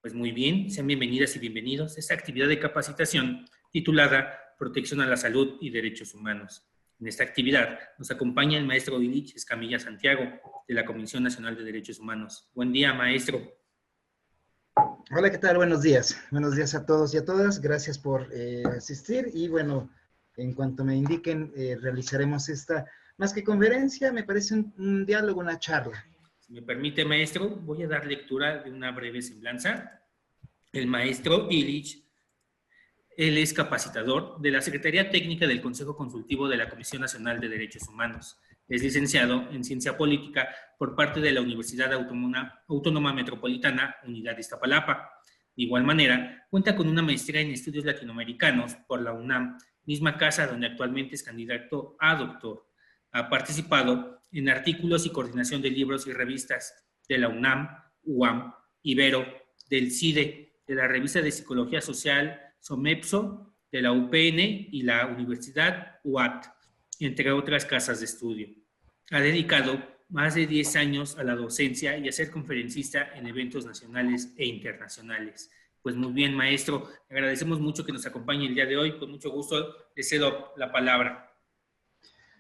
Pues muy bien, sean bienvenidas y bienvenidos a esta actividad de capacitación titulada Protección a la Salud y Derechos Humanos. En esta actividad nos acompaña el maestro Ilich Escamilla Santiago, de la Comisión Nacional de Derechos Humanos. Buen día, maestro. Hola, ¿qué tal? Buenos días. Buenos días a todos y a todas. Gracias por asistir y bueno, en cuanto me indiquen, realizaremos esta, más que conferencia, me parece un diálogo, una charla. Si me permite, maestro, voy a dar lectura de una breve semblanza. El maestro Ilich, él es capacitador de la Secretaría Técnica del Consejo Consultivo de la Comisión Nacional de Derechos Humanos. Es licenciado en Ciencia Política por parte de la Universidad Autónoma Metropolitana, Unidad de Iztapalapa. De igual manera, cuenta con una maestría en Estudios Latinoamericanos por la UNAM, misma casa donde actualmente es candidato a doctor. Ha participado en artículos y coordinación de libros y revistas de la UNAM, UAM, Ibero, del CIDE, de la Revista de Psicología Social, SOMEPSO, de la UPN y la Universidad UAT, entre otras casas de estudio. Ha dedicado más de 10 años a la docencia y a ser conferencista en eventos nacionales e internacionales. Pues muy bien, maestro, agradecemos mucho que nos acompañe el día de hoy. Con mucho gusto le cedo la palabra.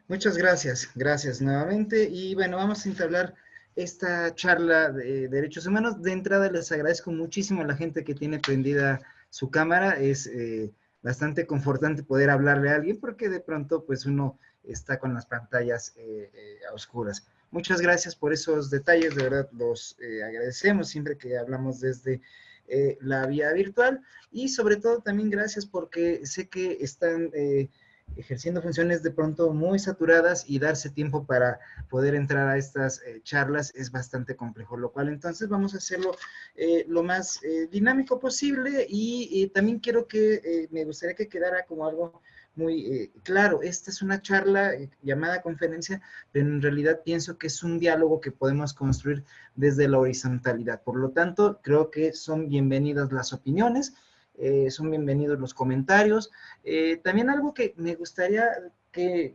Muchas gracias, gracias nuevamente. Y bueno, vamos a entablar esta charla de derechos humanos. De entrada les agradezco muchísimo a la gente que tiene prendida su cámara. Es bastante confortante poder hablarle a alguien porque de pronto pues uno está con las pantallas a oscuras. Muchas gracias por esos detalles, de verdad los agradecemos siempre que hablamos desde la vía virtual y sobre todo también gracias porque sé que están ejerciendo funciones de pronto muy saturadas y darse tiempo para poder entrar a estas charlas es bastante complejo, lo cual entonces vamos a hacerlo lo más dinámico posible y también quiero que, me gustaría que quedara como algo muy claro, esta es una charla llamada conferencia, pero en realidad pienso que es un diálogo que podemos construir desde la horizontalidad, por lo tanto creo que son bienvenidas las opiniones, son bienvenidos los comentarios. También algo que me gustaría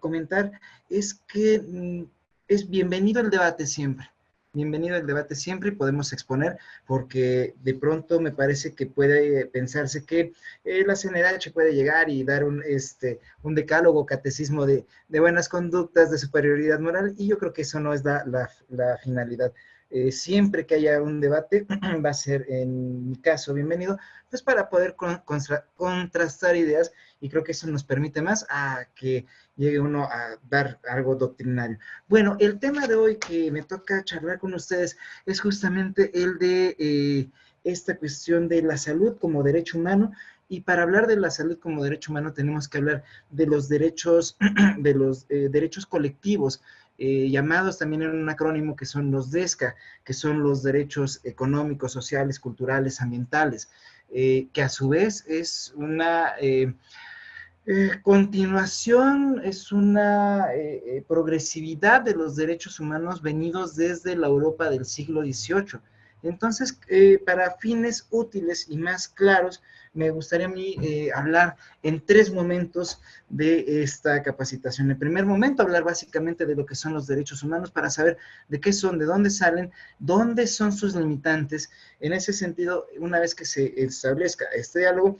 comentar es que es bienvenido el debate siempre. Bienvenido el debate siempre y podemos exponer, porque de pronto me parece que puede pensarse que la CNDH puede llegar y dar un decálogo, catecismo de buenas conductas, de superioridad moral, y yo creo que eso no es la finalidad. Siempre que haya un debate, va a ser, en mi caso, bienvenido, pues para poder contrastar ideas, y creo que eso nos permite más a que llegue uno a dar algo doctrinario. Bueno, el tema de hoy que me toca charlar con ustedes es justamente el de esta cuestión de la salud como derecho humano, y para hablar de la salud como derecho humano tenemos que hablar de los derechos, de los derechos colectivos, llamados también en un acrónimo que son los DESCA, que son los derechos económicos, sociales, culturales, ambientales, que a su vez es una continuación, es una progresividad de los derechos humanos venidos desde la Europa del siglo XVIII. Entonces, para fines útiles y más claros, me gustaría a mí hablar en tres momentos de esta capacitación. En el primer momento, hablar básicamente de lo que son los derechos humanos para saber de qué son, de dónde salen, dónde son sus limitantes. En ese sentido, una vez que se establezca este diálogo,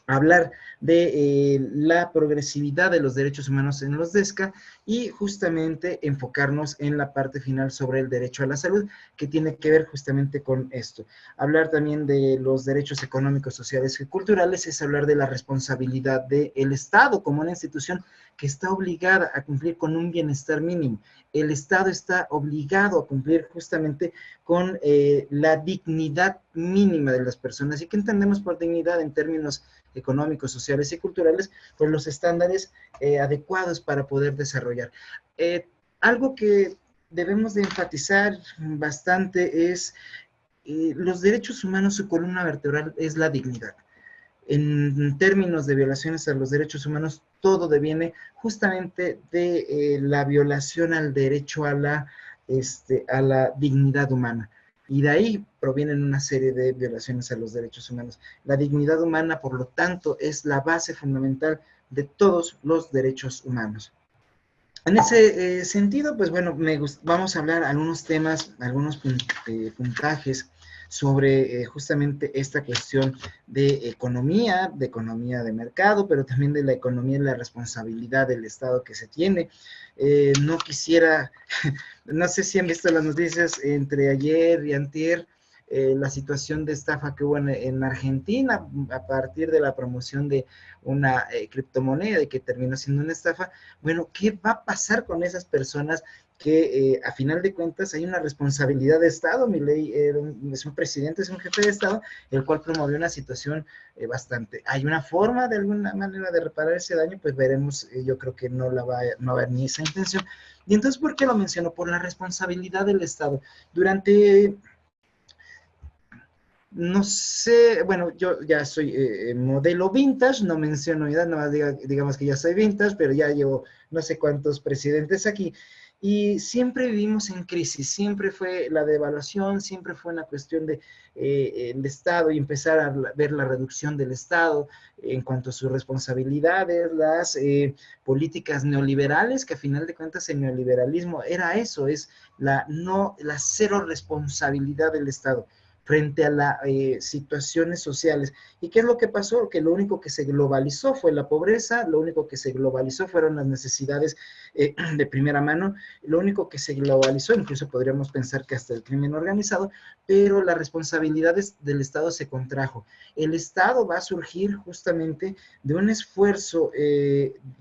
hablar de la progresividad de los derechos humanos en los DESCA y justamente enfocarnos en la parte final sobre el derecho a la salud, que tiene que ver justamente con esto. Hablar también de los derechos económicos, sociales y culturales es hablar de la responsabilidad del Estado como una institución que está obligada a cumplir con un bienestar mínimo. El Estado está obligado a cumplir justamente con la dignidad mínima de las personas. ¿Y qué entendemos por dignidad en términos económicos, sociales y culturales? Pues los estándares adecuados para poder desarrollar. Algo que debemos de enfatizar bastante es los derechos humanos, su columna vertebral es la dignidad. En términos de violaciones a los derechos humanos, todo deviene justamente de la violación al derecho a la dignidad humana. Y de ahí provienen una serie de violaciones a los derechos humanos. La dignidad humana, por lo tanto, es la base fundamental de todos los derechos humanos. En ese sentido, pues bueno, vamos a hablar algunos temas, algunos puntajes sobre justamente esta cuestión de economía de mercado, pero también de la economía y la responsabilidad del Estado que se tiene. No quisiera, no sé si han visto las noticias entre ayer y antier, la situación de estafa que hubo en Argentina a partir de la promoción de una criptomoneda y que terminó siendo una estafa. Bueno, ¿qué va a pasar con esas personas que a final de cuentas hay una responsabilidad de Estado? Milei es un presidente, es un jefe de Estado, el cual promovió una situación bastante. ¿Hay una forma de alguna manera de reparar ese daño? Pues veremos, yo creo que no va a haber ni esa intención. Y entonces, ¿por qué lo menciono? Por la responsabilidad del Estado. Durante no sé, bueno, yo ya soy modelo vintage, no menciono edad, no digamos que ya soy vintage, pero ya llevo no sé cuántos presidentes aquí. Y siempre vivimos en crisis, siempre fue la devaluación, siempre fue una cuestión de el Estado y empezar a ver la reducción del Estado en cuanto a sus responsabilidades, las políticas neoliberales, que a final de cuentas el neoliberalismo era eso, es la cero responsabilidad del Estado frente a las situaciones sociales. ¿Y qué es lo que pasó? Que lo único que se globalizó fue la pobreza, lo único que se globalizó fueron las necesidades de primera mano, lo único que se globalizó, incluso podríamos pensar que hasta el crimen organizado, pero las responsabilidades del Estado se contrajo. El Estado va a surgir justamente de un esfuerzo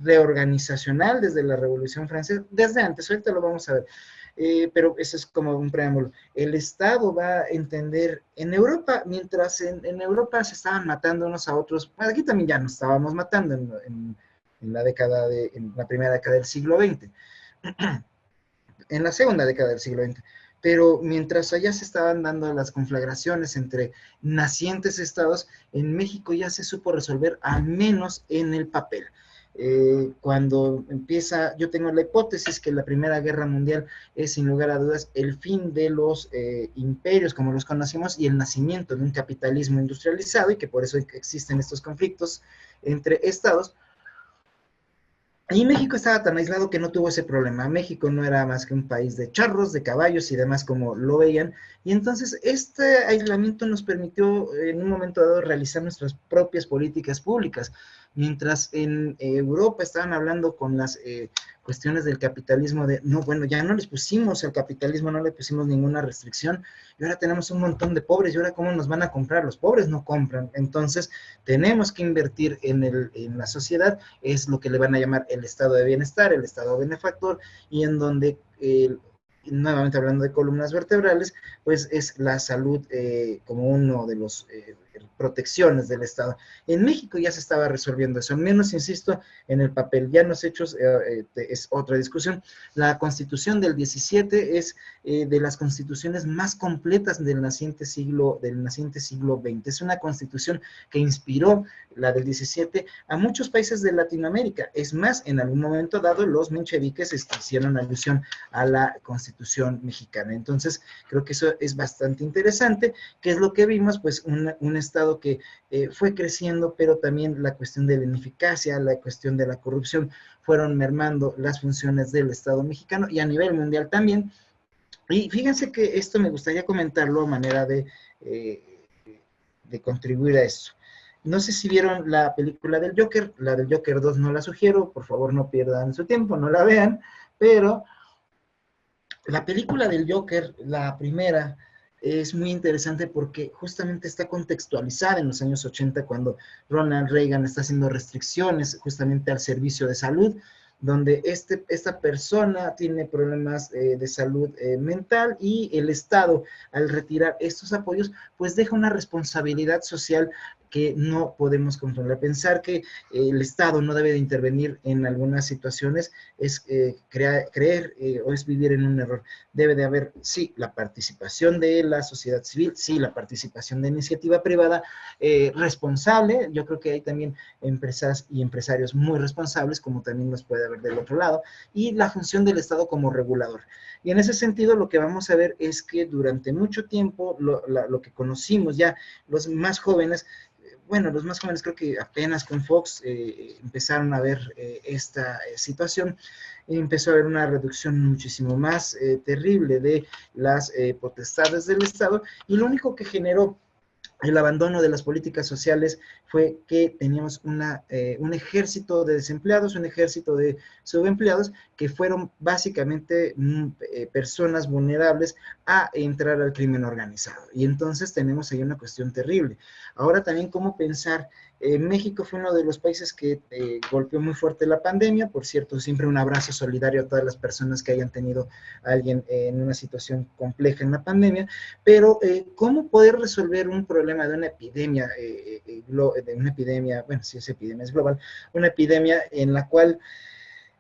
reorganizacional desde la Revolución Francesa, desde antes, ahorita lo vamos a ver. Pero eso es como un preámbulo. El Estado va a entender, en Europa, mientras en Europa se estaban matando unos a otros, bueno, aquí también ya nos estábamos matando en la primera década del siglo XX, en la segunda década del siglo XX, pero mientras allá se estaban dando las conflagraciones entre nacientes estados, en México ya se supo resolver, al menos en el papel. Cuando empieza, yo tengo la hipótesis que la Primera Guerra Mundial es sin lugar a dudas el fin de los imperios como los conocimos y el nacimiento de un capitalismo industrializado, y que por eso existen estos conflictos entre estados. Y México estaba tan aislado que no tuvo ese problema. México no era más que un país de charros, de caballos y demás como lo veían. Y entonces este aislamiento nos permitió en un momento dado realizar nuestras propias políticas públicas. Mientras en Europa estaban hablando con las cuestiones del capitalismo de, no, bueno, ya no les pusimos al capitalismo, no le pusimos ninguna restricción, y ahora tenemos un montón de pobres, y ahora ¿cómo nos van a comprar? Los pobres no compran. Entonces tenemos que invertir en la sociedad, es lo que le van a llamar el estado de bienestar, el estado benefactor, y en donde, nuevamente hablando de columnas vertebrales, pues es la salud como uno de los protecciones del Estado. En México ya se estaba resolviendo eso, al menos, insisto, en el papel. Ya en los hechos es otra discusión. La Constitución del 17 es de las constituciones más completas del naciente siglo XX. Es una constitución que inspiró, la del 17, a muchos países de Latinoamérica. Es más, en algún momento dado, los mencheviques hicieron alusión a la Constitución mexicana. Entonces, creo que eso es bastante interesante. ¿Qué es lo que vimos? Pues un Estado que fue creciendo, pero también la cuestión de la ineficacia, la cuestión de la corrupción, fueron mermando las funciones del Estado mexicano y a nivel mundial también. Y fíjense que esto me gustaría comentarlo a manera de contribuir a eso. No sé si vieron la película del Joker, la del Joker 2 no la sugiero, por favor no pierdan su tiempo, no la vean, pero la película del Joker, la primera, es muy interesante porque justamente está contextualizada en los años 80 cuando Ronald Reagan está haciendo restricciones justamente al servicio de salud, donde esta persona tiene problemas de salud mental, y el Estado, al retirar estos apoyos, pues deja una responsabilidad social que no podemos controlar. Pensar que el Estado no debe de intervenir en algunas situaciones es creer o es vivir en un error. Debe de haber, sí, la participación de la sociedad civil, sí, la participación de iniciativa privada responsable. Yo creo que hay también empresas y empresarios muy responsables, como también los puede haber del otro lado, y la función del Estado como regulador. Y en ese sentido, lo que vamos a ver es que durante mucho tiempo, lo que conocimos ya los más jóvenes, bueno, los más jóvenes creo que apenas con Fox empezaron a ver esta situación, y empezó a haber una reducción muchísimo más terrible de las potestades del Estado, y lo único que generó el abandono de las políticas sociales fue que teníamos un ejército de desempleados, un ejército de subempleados que fueron básicamente personas vulnerables a entrar al crimen organizado. Y entonces tenemos ahí una cuestión terrible. Ahora también cómo pensar, México fue uno de los países que golpeó muy fuerte la pandemia. Por cierto, siempre un abrazo solidario a todas las personas que hayan tenido a alguien en una situación compleja en la pandemia, pero ¿cómo poder resolver un problema de una epidemia, bueno, si esa epidemia es global, una epidemia en la cual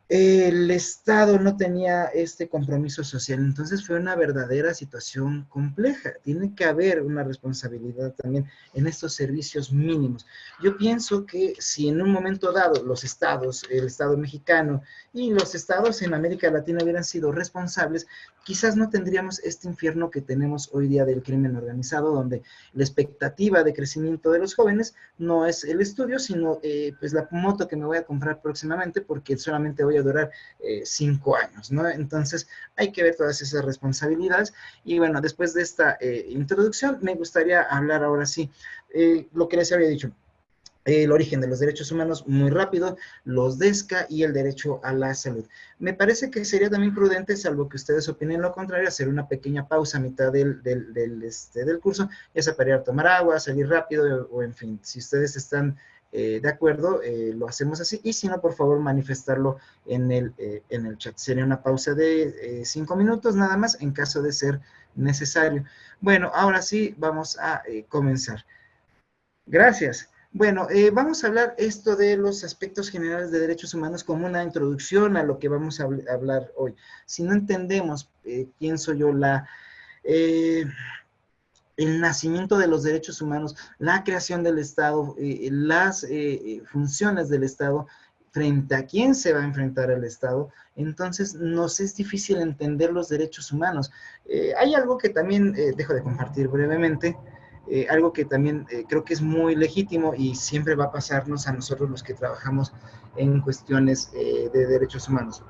el Estado no tenía este compromiso social? Entonces fue una verdadera situación compleja. Tiene que haber una responsabilidad también en estos servicios mínimos. Yo pienso que si en un momento dado los estados, el Estado mexicano y los estados en América Latina hubieran sido responsables, quizás no tendríamos este infierno que tenemos hoy día del crimen organizado, donde la expectativa de crecimiento de los jóvenes no es el estudio, sino pues la moto que me voy a comprar próximamente, porque solamente voy a durar 5 años, ¿no? Entonces hay que ver todas esas responsabilidades. Y bueno, después de esta introducción, me gustaría hablar ahora sí lo que les había dicho. El origen de los derechos humanos, muy rápido, los DESCA y el derecho a la salud. Me parece que sería también prudente, salvo que ustedes opinen lo contrario, hacer una pequeña pausa a mitad del curso, ya sea para ir a tomar agua, salir rápido, o en fin, si ustedes están de acuerdo, lo hacemos así, y si no, por favor, manifestarlo en el chat. Sería una pausa de 5 minutos nada más, en caso de ser necesario. Bueno, ahora sí, vamos a comenzar. Gracias. Bueno, vamos a hablar esto de los aspectos generales de derechos humanos como una introducción a lo que vamos a hablar hoy. Si no entendemos, pienso yo, eh, el nacimiento de los derechos humanos, la creación del Estado, las funciones del Estado, frente a quién se va a enfrentar el Estado, entonces nos es difícil entender los derechos humanos. Hay algo que también dejo de compartir brevemente, algo que también creo que es muy legítimo y siempre va a pasarnos a nosotros los que trabajamos en cuestiones de derechos humanos.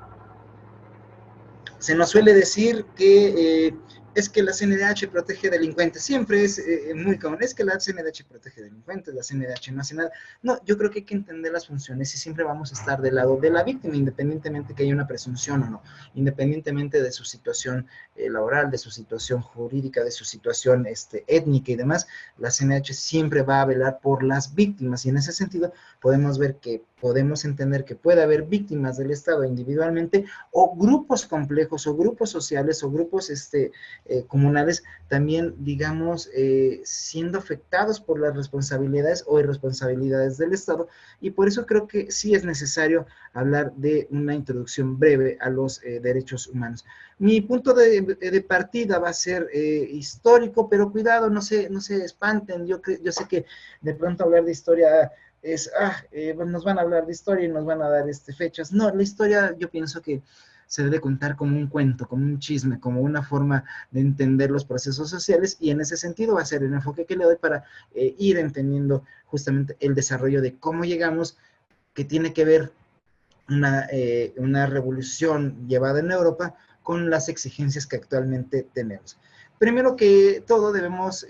Se nos suele decir que es que la CNDH protege delincuentes. Siempre es muy común, es que la CNDH protege delincuentes, la CNDH no hace nada. No, yo creo que hay que entender las funciones y siempre vamos a estar del lado de la víctima, independientemente que haya una presunción o no, independientemente de su situación laboral, de su situación jurídica, de su situación étnica y demás. La CNDH siempre va a velar por las víctimas, y en ese sentido podemos entender que puede haber víctimas del Estado individualmente, o grupos complejos, o grupos sociales, o grupos comunales también, digamos, siendo afectados por las responsabilidades o irresponsabilidades del Estado. Y por eso creo que sí es necesario hablar de una introducción breve a los derechos humanos. Mi punto de partida va a ser histórico, pero cuidado, no se espanten. Yo sé que de pronto hablar de historia nos van a hablar de historia y nos van a dar fechas. No, la historia yo pienso que se debe contar como un cuento, como un chisme, como una forma de entender los procesos sociales, y en ese sentido va a ser el enfoque que le doy para ir entendiendo justamente el desarrollo de cómo llegamos, que tiene que ver una revolución llevada en Europa con las exigencias que actualmente tenemos. Primero que todo debemos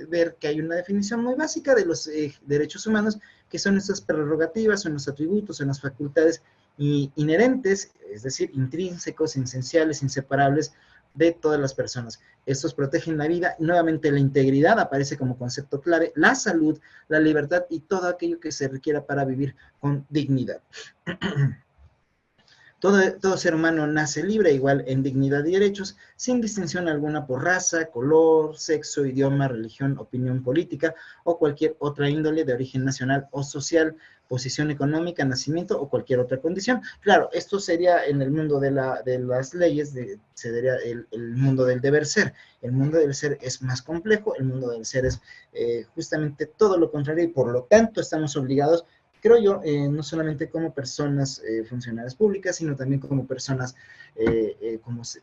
ver que hay una definición muy básica de los derechos humanos, que son nuestras prerrogativas, son los atributos, son las facultades inherentes, es decir, intrínsecos, esenciales, inseparables de todas las personas. Estos protegen la vida, nuevamente la integridad aparece como concepto clave, la salud, la libertad y todo aquello que se requiera para vivir con dignidad. Todo ser humano nace libre, igual en dignidad y derechos, sin distinción alguna por raza, color, sexo, idioma, religión, opinión política o cualquier otra índole de origen nacional o social, posición económica, nacimiento o cualquier otra condición. Claro, esto sería en el mundo de las leyes, sería el mundo del deber ser. El mundo del ser es más complejo, el mundo del ser es justamente todo lo contrario, y por lo tanto estamos obligados creo yo, no solamente como personas funcionarias públicas, sino también como personas,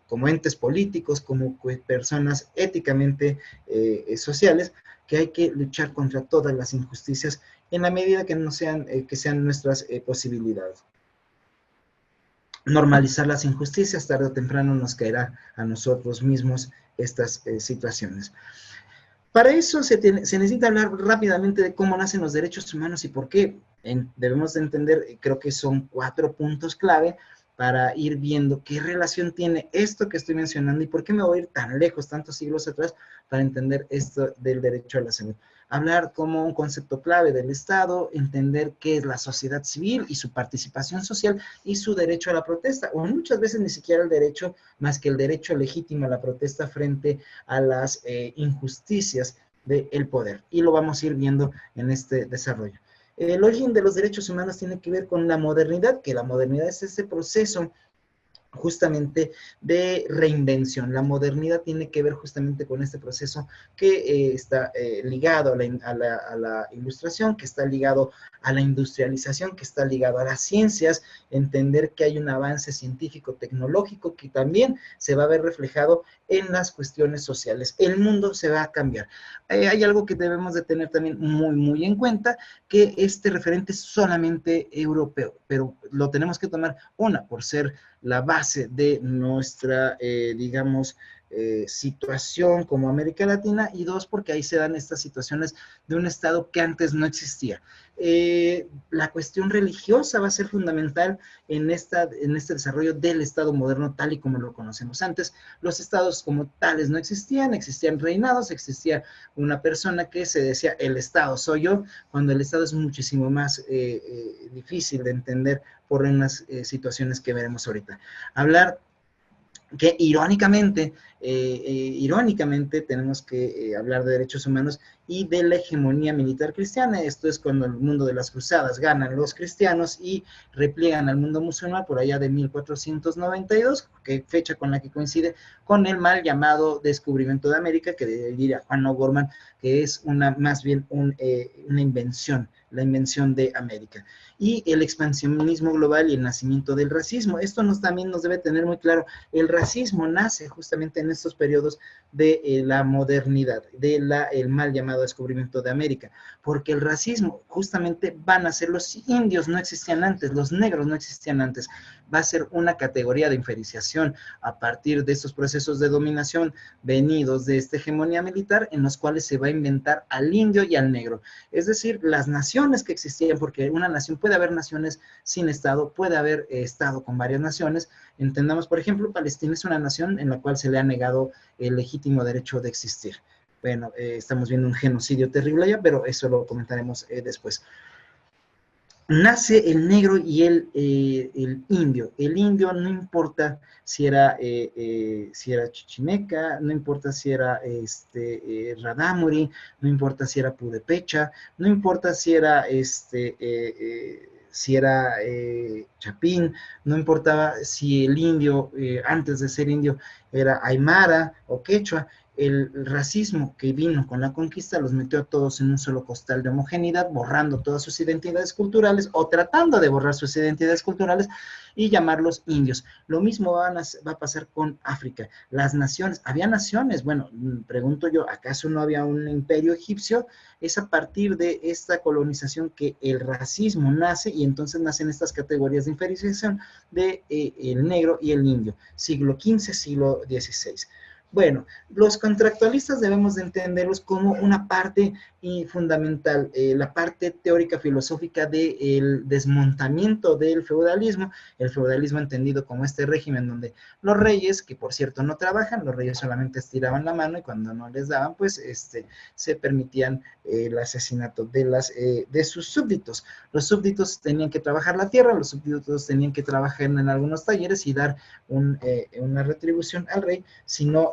como entes políticos, como personas éticamente sociales, que hay que luchar contra todas las injusticias en la medida que no sean, que sean nuestras posibilidades. Normalizar las injusticias, tarde o temprano nos caerá a nosotros mismos estas situaciones. Para eso se necesita hablar rápidamente de cómo nacen los derechos humanos y por qué. Debemos de entender, creo que son 4 puntos clave para ir viendo qué relación tiene esto que estoy mencionando y por qué me voy a ir tan lejos, tantos siglos atrás, para entender esto del derecho a la salud. Hablar como un concepto clave del Estado, entender qué es la sociedad civil y su participación social y su derecho a la protesta, o muchas veces ni siquiera el derecho, más que el derecho legítimo a la protesta frente a las injusticias del poder. Y lo vamos a ir viendo en este desarrollo. El origen de los derechos humanos tiene que ver con la modernidad, que la modernidad es ese proceso justamente de reinvención. La modernidad tiene que ver justamente con este proceso que está ligado a la ilustración, que está ligado a la industrialización, que está ligado a las ciencias, entender que hay un avance científico-tecnológico que también se va a ver reflejado en las cuestiones sociales. El mundo se va a cambiar. Hay algo que debemos de tener también muy en cuenta, que este referente es solamente europeo, pero lo tenemos que tomar, por ser la base de nuestra, digamos, situación como América Latina, y 2, porque ahí se dan estas situaciones de un Estado que antes no existía. La cuestión religiosa va a ser fundamental en este desarrollo del Estado moderno tal y como lo conocemos. Antes los estados como tales no existían, existían reinados, existía una persona que se decía el Estado soy yo, cuando el Estado es muchísimo más difícil de entender por unas situaciones que veremos ahorita. Hablar que irónicamente tenemos que hablar de derechos humanos y de la hegemonía militar cristiana. Esto es cuando el mundo de las cruzadas ganan los cristianos y repliegan al mundo musulmán por allá de 1492, que fecha con la que coincide con el mal llamado descubrimiento de América, que diría Juan O'Gorman, que es más bien una invención, la invención de América. Y el expansionismo global y el nacimiento del racismo. Esto también nos debe tener muy claro. El racismo nace justamente en estos periodos de la modernidad, el mal llamado descubrimiento de América, porque el racismo justamente van a ser los indios, no existían antes, los negros no existían antes, va a ser una categoría de inferenciación a partir de estos procesos de dominación venidos de esta hegemonía militar en los cuales se va a inventar al indio y al negro, es decir, las naciones que existían, porque una nación puede haber naciones sin Estado, puede haber Estado con varias naciones. Entendamos, por ejemplo, Palestina es una nación en la cual se le ha negado el legítimo derecho de existir. Bueno, estamos viendo un genocidio terrible allá, pero eso lo comentaremos después. Nace el negro y el indio. El indio no importa si era chichimeca, no importa si era Radamuri, no importa si era pudepecha, no importa si era chapín, no importaba si el indio, antes de ser indio, era aymara o quechua. El racismo que vino con la conquista los metió a todos en un solo costal de homogeneidad, borrando todas sus identidades culturales o tratando de borrar sus identidades culturales y llamarlos indios. Lo mismo va a pasar con África. Las naciones, había naciones, bueno, pregunto yo, ¿acaso no había un imperio egipcio? Es a partir de esta colonización que el racismo nace y entonces nacen estas categorías de diferenciación de el negro y el indio, siglo XV, siglo XVI. Bueno, los contractualistas debemos de entenderlos como una parte fundamental, la parte teórica filosófica del desmontamiento del feudalismo, el feudalismo entendido como este régimen donde los reyes, que por cierto no trabajan, los reyes solamente estiraban la mano y cuando no les daban, pues se permitían el asesinato de sus súbditos. Los súbditos tenían que trabajar la tierra, los súbditos tenían que trabajar en algunos talleres y dar una retribución al rey, si no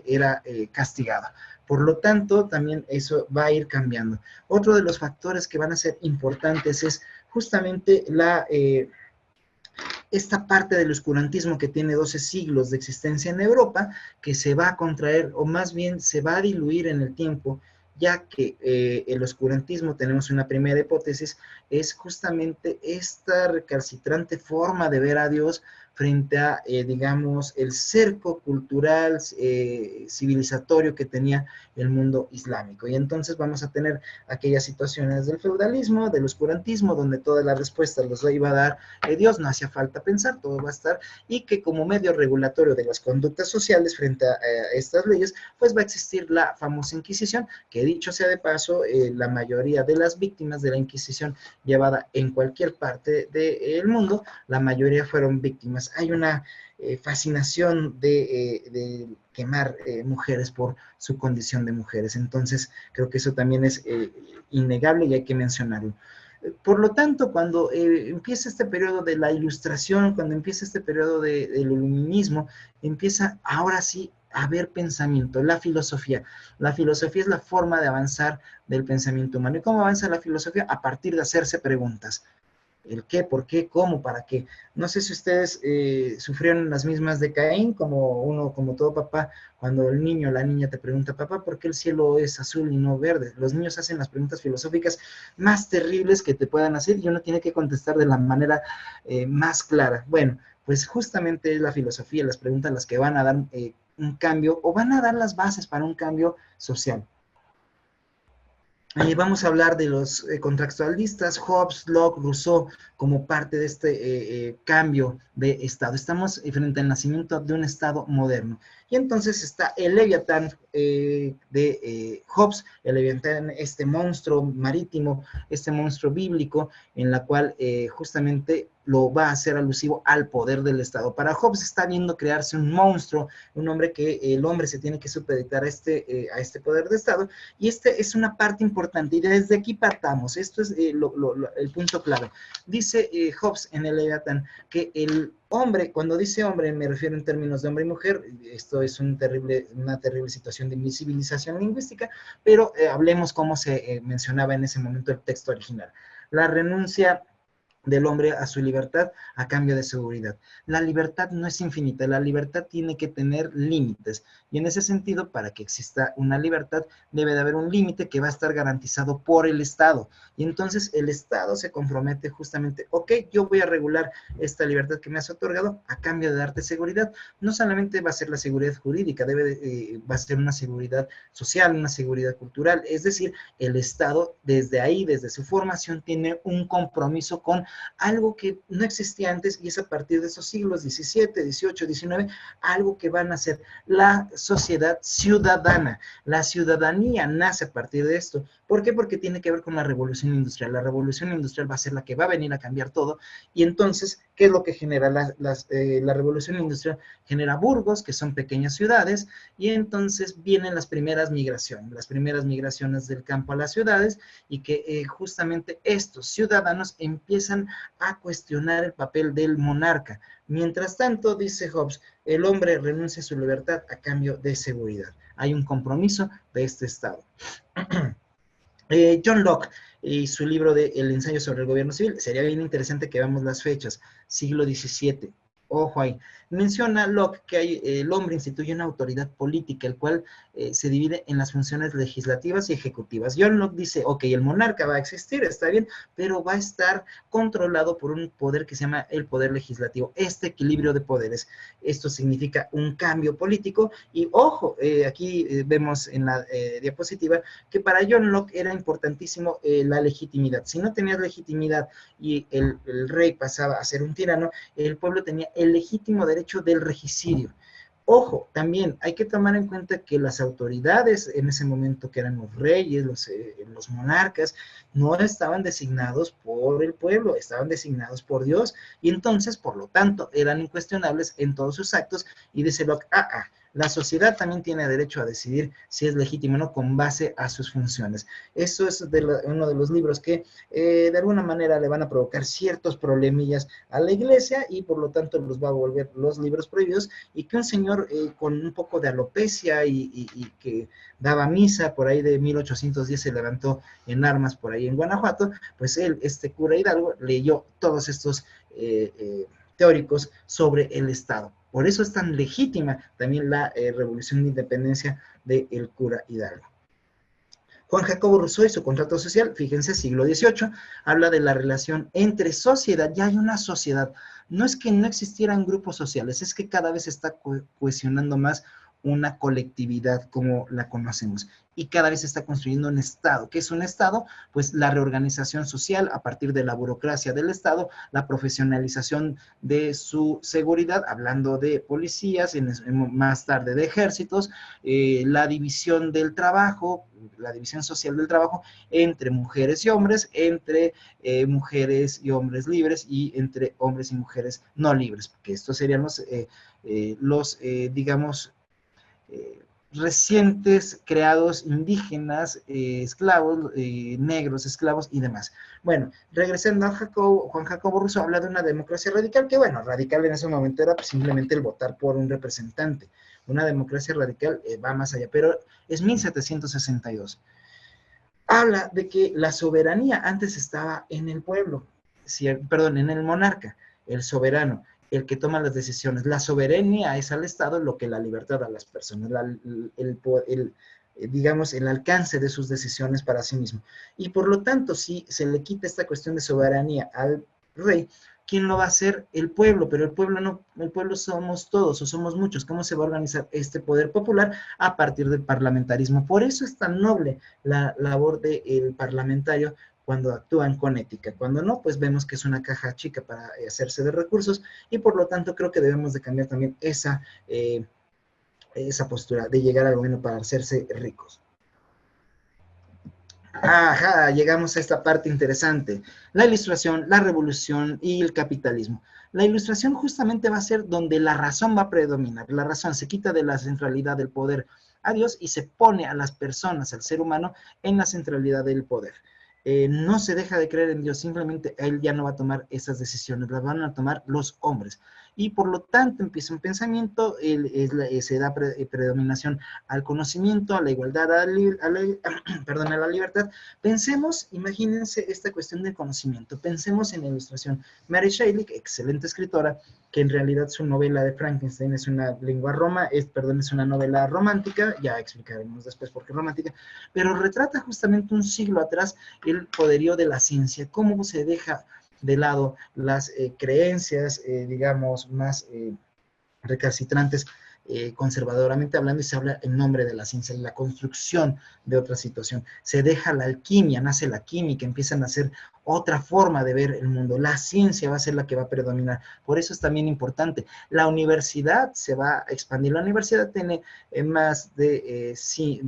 era castigado. Por lo tanto, también eso va a ir cambiando. Otro de los factores que van a ser importantes es justamente esta parte del oscurantismo que tiene 12 siglos de existencia en Europa, que se va a contraer, o más bien se va a diluir en el tiempo, ya que el oscurantismo, tenemos una primera hipótesis, es justamente esta recalcitrante forma de ver a Dios frente a, digamos, el cerco cultural, civilizatorio que tenía el mundo islámico. Y entonces vamos a tener aquellas situaciones del feudalismo, del oscurantismo, donde todas las respuestas las iba a dar Dios, no hacía falta pensar, todo va a estar, y que como medio regulatorio de las conductas sociales frente a estas leyes, pues va a existir la famosa Inquisición, que dicho sea de paso, la mayoría de las víctimas de la Inquisición llevada en cualquier parte del mundo, la mayoría fueron víctimas. Hay una fascinación de quemar mujeres por su condición de mujeres. Entonces, creo que eso también es innegable y hay que mencionarlo. Por lo tanto, cuando empieza este periodo de la Ilustración, cuando empieza este periodo del iluminismo, empieza ahora sí a haber pensamiento, la filosofía. La filosofía es la forma de avanzar del pensamiento humano. ¿Y cómo avanza la filosofía? A partir de hacerse preguntas. El qué, por qué, cómo, para qué. No sé si ustedes sufrieron las mismas de Caín, como uno, como todo papá, cuando el niño o la niña te pregunta, papá, ¿por qué el cielo es azul y no verde? Los niños hacen las preguntas filosóficas más terribles que te puedan hacer y uno tiene que contestar de la manera más clara. Bueno, pues justamente es la filosofía, las preguntas las que van a dar un cambio o van a dar las bases para un cambio social. Vamos a hablar de los contractualistas, Hobbes, Locke, Rousseau, como parte de este cambio de Estado. Estamos frente al nacimiento de un Estado moderno. Y entonces está el Leviatán de Hobbes, el Leviatán, este monstruo marítimo, este monstruo bíblico, en la cual justamente lo va a hacer alusivo al poder del Estado. Para Hobbes está viendo crearse un monstruo, un hombre que el hombre se tiene que supeditar a este poder de Estado, y este es una parte importante, y desde aquí partamos, esto es el punto clave. Dice Hobbes en el Leviatán que el hombre, cuando dice hombre me refiero en términos de hombre y mujer, esto es una terrible situación de invisibilización lingüística, pero hablemos cómo se mencionaba en ese momento el texto original. La renuncia del hombre a su libertad a cambio de seguridad. La libertad no es infinita, la libertad tiene que tener límites, y en ese sentido, para que exista una libertad, debe de haber un límite que va a estar garantizado por el Estado, y entonces el Estado se compromete justamente, ok, yo voy a regular esta libertad que me has otorgado a cambio de darte seguridad. No solamente va a ser la seguridad jurídica, va a ser una seguridad social, una seguridad cultural, es decir, el Estado desde ahí, desde su formación, tiene un compromiso con algo que no existía antes, y es a partir de esos siglos XVII, XVIII, XIX, algo que van a ser la sociedad ciudadana. La ciudadanía nace a partir de esto. ¿Por qué? Porque tiene que ver con la revolución industrial. La revolución industrial va a ser la que va a venir a cambiar todo, y entonces, ¿qué es lo que genera la revolución industrial? Genera burgos, que son pequeñas ciudades, y entonces vienen las primeras migraciones del campo a las ciudades, y que justamente estos ciudadanos empiezan a cuestionar el papel del monarca. Mientras tanto, dice Hobbes, el hombre renuncia a su libertad a cambio de seguridad. Hay un compromiso de este Estado. John Locke y su libro de El ensayo sobre el gobierno civil, sería bien interesante que veamos las fechas, siglo XVII. Ojo ahí. Menciona Locke que el hombre instituye una autoridad política, el cual se divide en las funciones legislativas y ejecutivas. John Locke dice, ok, el monarca va a existir, está bien, pero va a estar controlado por un poder que se llama el poder legislativo, este equilibrio de poderes. Esto significa un cambio político, y ojo, aquí vemos en la diapositiva que para John Locke era importantísimo la legitimidad. Si no tenías legitimidad y el rey pasaba a ser un tirano, el pueblo tenía el legítimo derecho del regicidio. Ojo, también hay que tomar en cuenta que las autoridades en ese momento, que eran los reyes, los monarcas, no estaban designados por el pueblo, estaban designados por Dios, y entonces, por lo tanto, eran incuestionables en todos sus actos, y dice Locke, la sociedad también tiene derecho a decidir si es legítimo o no con base a sus funciones. Eso es uno de los libros que de alguna manera le van a provocar ciertos problemillas a la iglesia, y por lo tanto los va a volver los libros prohibidos, y que un señor con un poco de alopecia y que daba misa por ahí de 1810, se levantó en armas por ahí en Guanajuato, pues él, este cura Hidalgo, leyó todos estos teóricos sobre el Estado. Por eso es tan legítima también la revolución de independencia del cura Hidalgo. Juan Jacobo Rousseau y su contrato social, fíjense, siglo XVIII, habla de la relación entre sociedad, ya hay una sociedad. No es que no existieran grupos sociales, es que cada vez se está cohesionando más una colectividad como la conocemos. Y cada vez se está construyendo un Estado. ¿Qué es un Estado? Pues la reorganización social a partir de la burocracia del Estado, la profesionalización de su seguridad, hablando de policías, más tarde de ejércitos, la división del trabajo, la división social del trabajo entre mujeres y hombres, entre mujeres y hombres libres y entre hombres y mujeres no libres, porque estos serían digamos, recientes creados indígenas, esclavos, negros, esclavos y demás. Bueno, regresando a Juan Jacobo Rousseau habla de una democracia radical, que bueno, radical en ese momento era pues, simplemente el votar por un representante. Una democracia radical va más allá, pero es 1762. Habla de que la soberanía antes estaba en el pueblo, perdón, en el monarca, el soberano, el que toma las decisiones. La soberanía es al Estado lo que la libertad a las personas, digamos, el alcance de sus decisiones para sí mismo. Y por lo tanto, si se le quita esta cuestión de soberanía al rey, ¿quién lo va a hacer? El pueblo, pero el pueblo no, el pueblo somos todos o somos muchos. ¿Cómo se va a organizar este poder popular? A partir del parlamentarismo. Por eso es tan noble la labor del parlamentario cuando actúan con ética. Cuando no, pues vemos que es una caja chica para hacerse de recursos y por lo tanto creo que debemos de cambiar también esa postura de llegar al gobierno para hacerse ricos. Ajá, llegamos a esta parte interesante. La ilustración, la revolución y el capitalismo. La ilustración justamente va a ser donde la razón va a predominar. La razón se quita de la centralidad del poder a Dios y se pone a las personas, al ser humano, en la centralidad del poder. No se deja de creer en Dios, simplemente Él ya no va a tomar esas decisiones, las van a tomar los hombres. Y por lo tanto empieza un pensamiento, se da predominación al conocimiento, a la igualdad, perdón, a la libertad. Pensemos, imagínense esta cuestión del conocimiento, pensemos en la ilustración. Mary Shelley, excelente escritora, que en realidad su novela de Frankenstein es una es una novela romántica, ya explicaremos después por qué romántica, pero retrata justamente un siglo atrás el poderío de la ciencia, cómo se deja de lado las creencias, digamos, más recalcitrantes, conservadoramente hablando, y se habla en nombre de la ciencia, la construcción de otra situación. Se deja la alquimia, nace la química, empiezan a hacer otra forma de ver el mundo. La ciencia va a ser la que va a predominar. Por eso es también importante. La universidad se va a expandir. La universidad tiene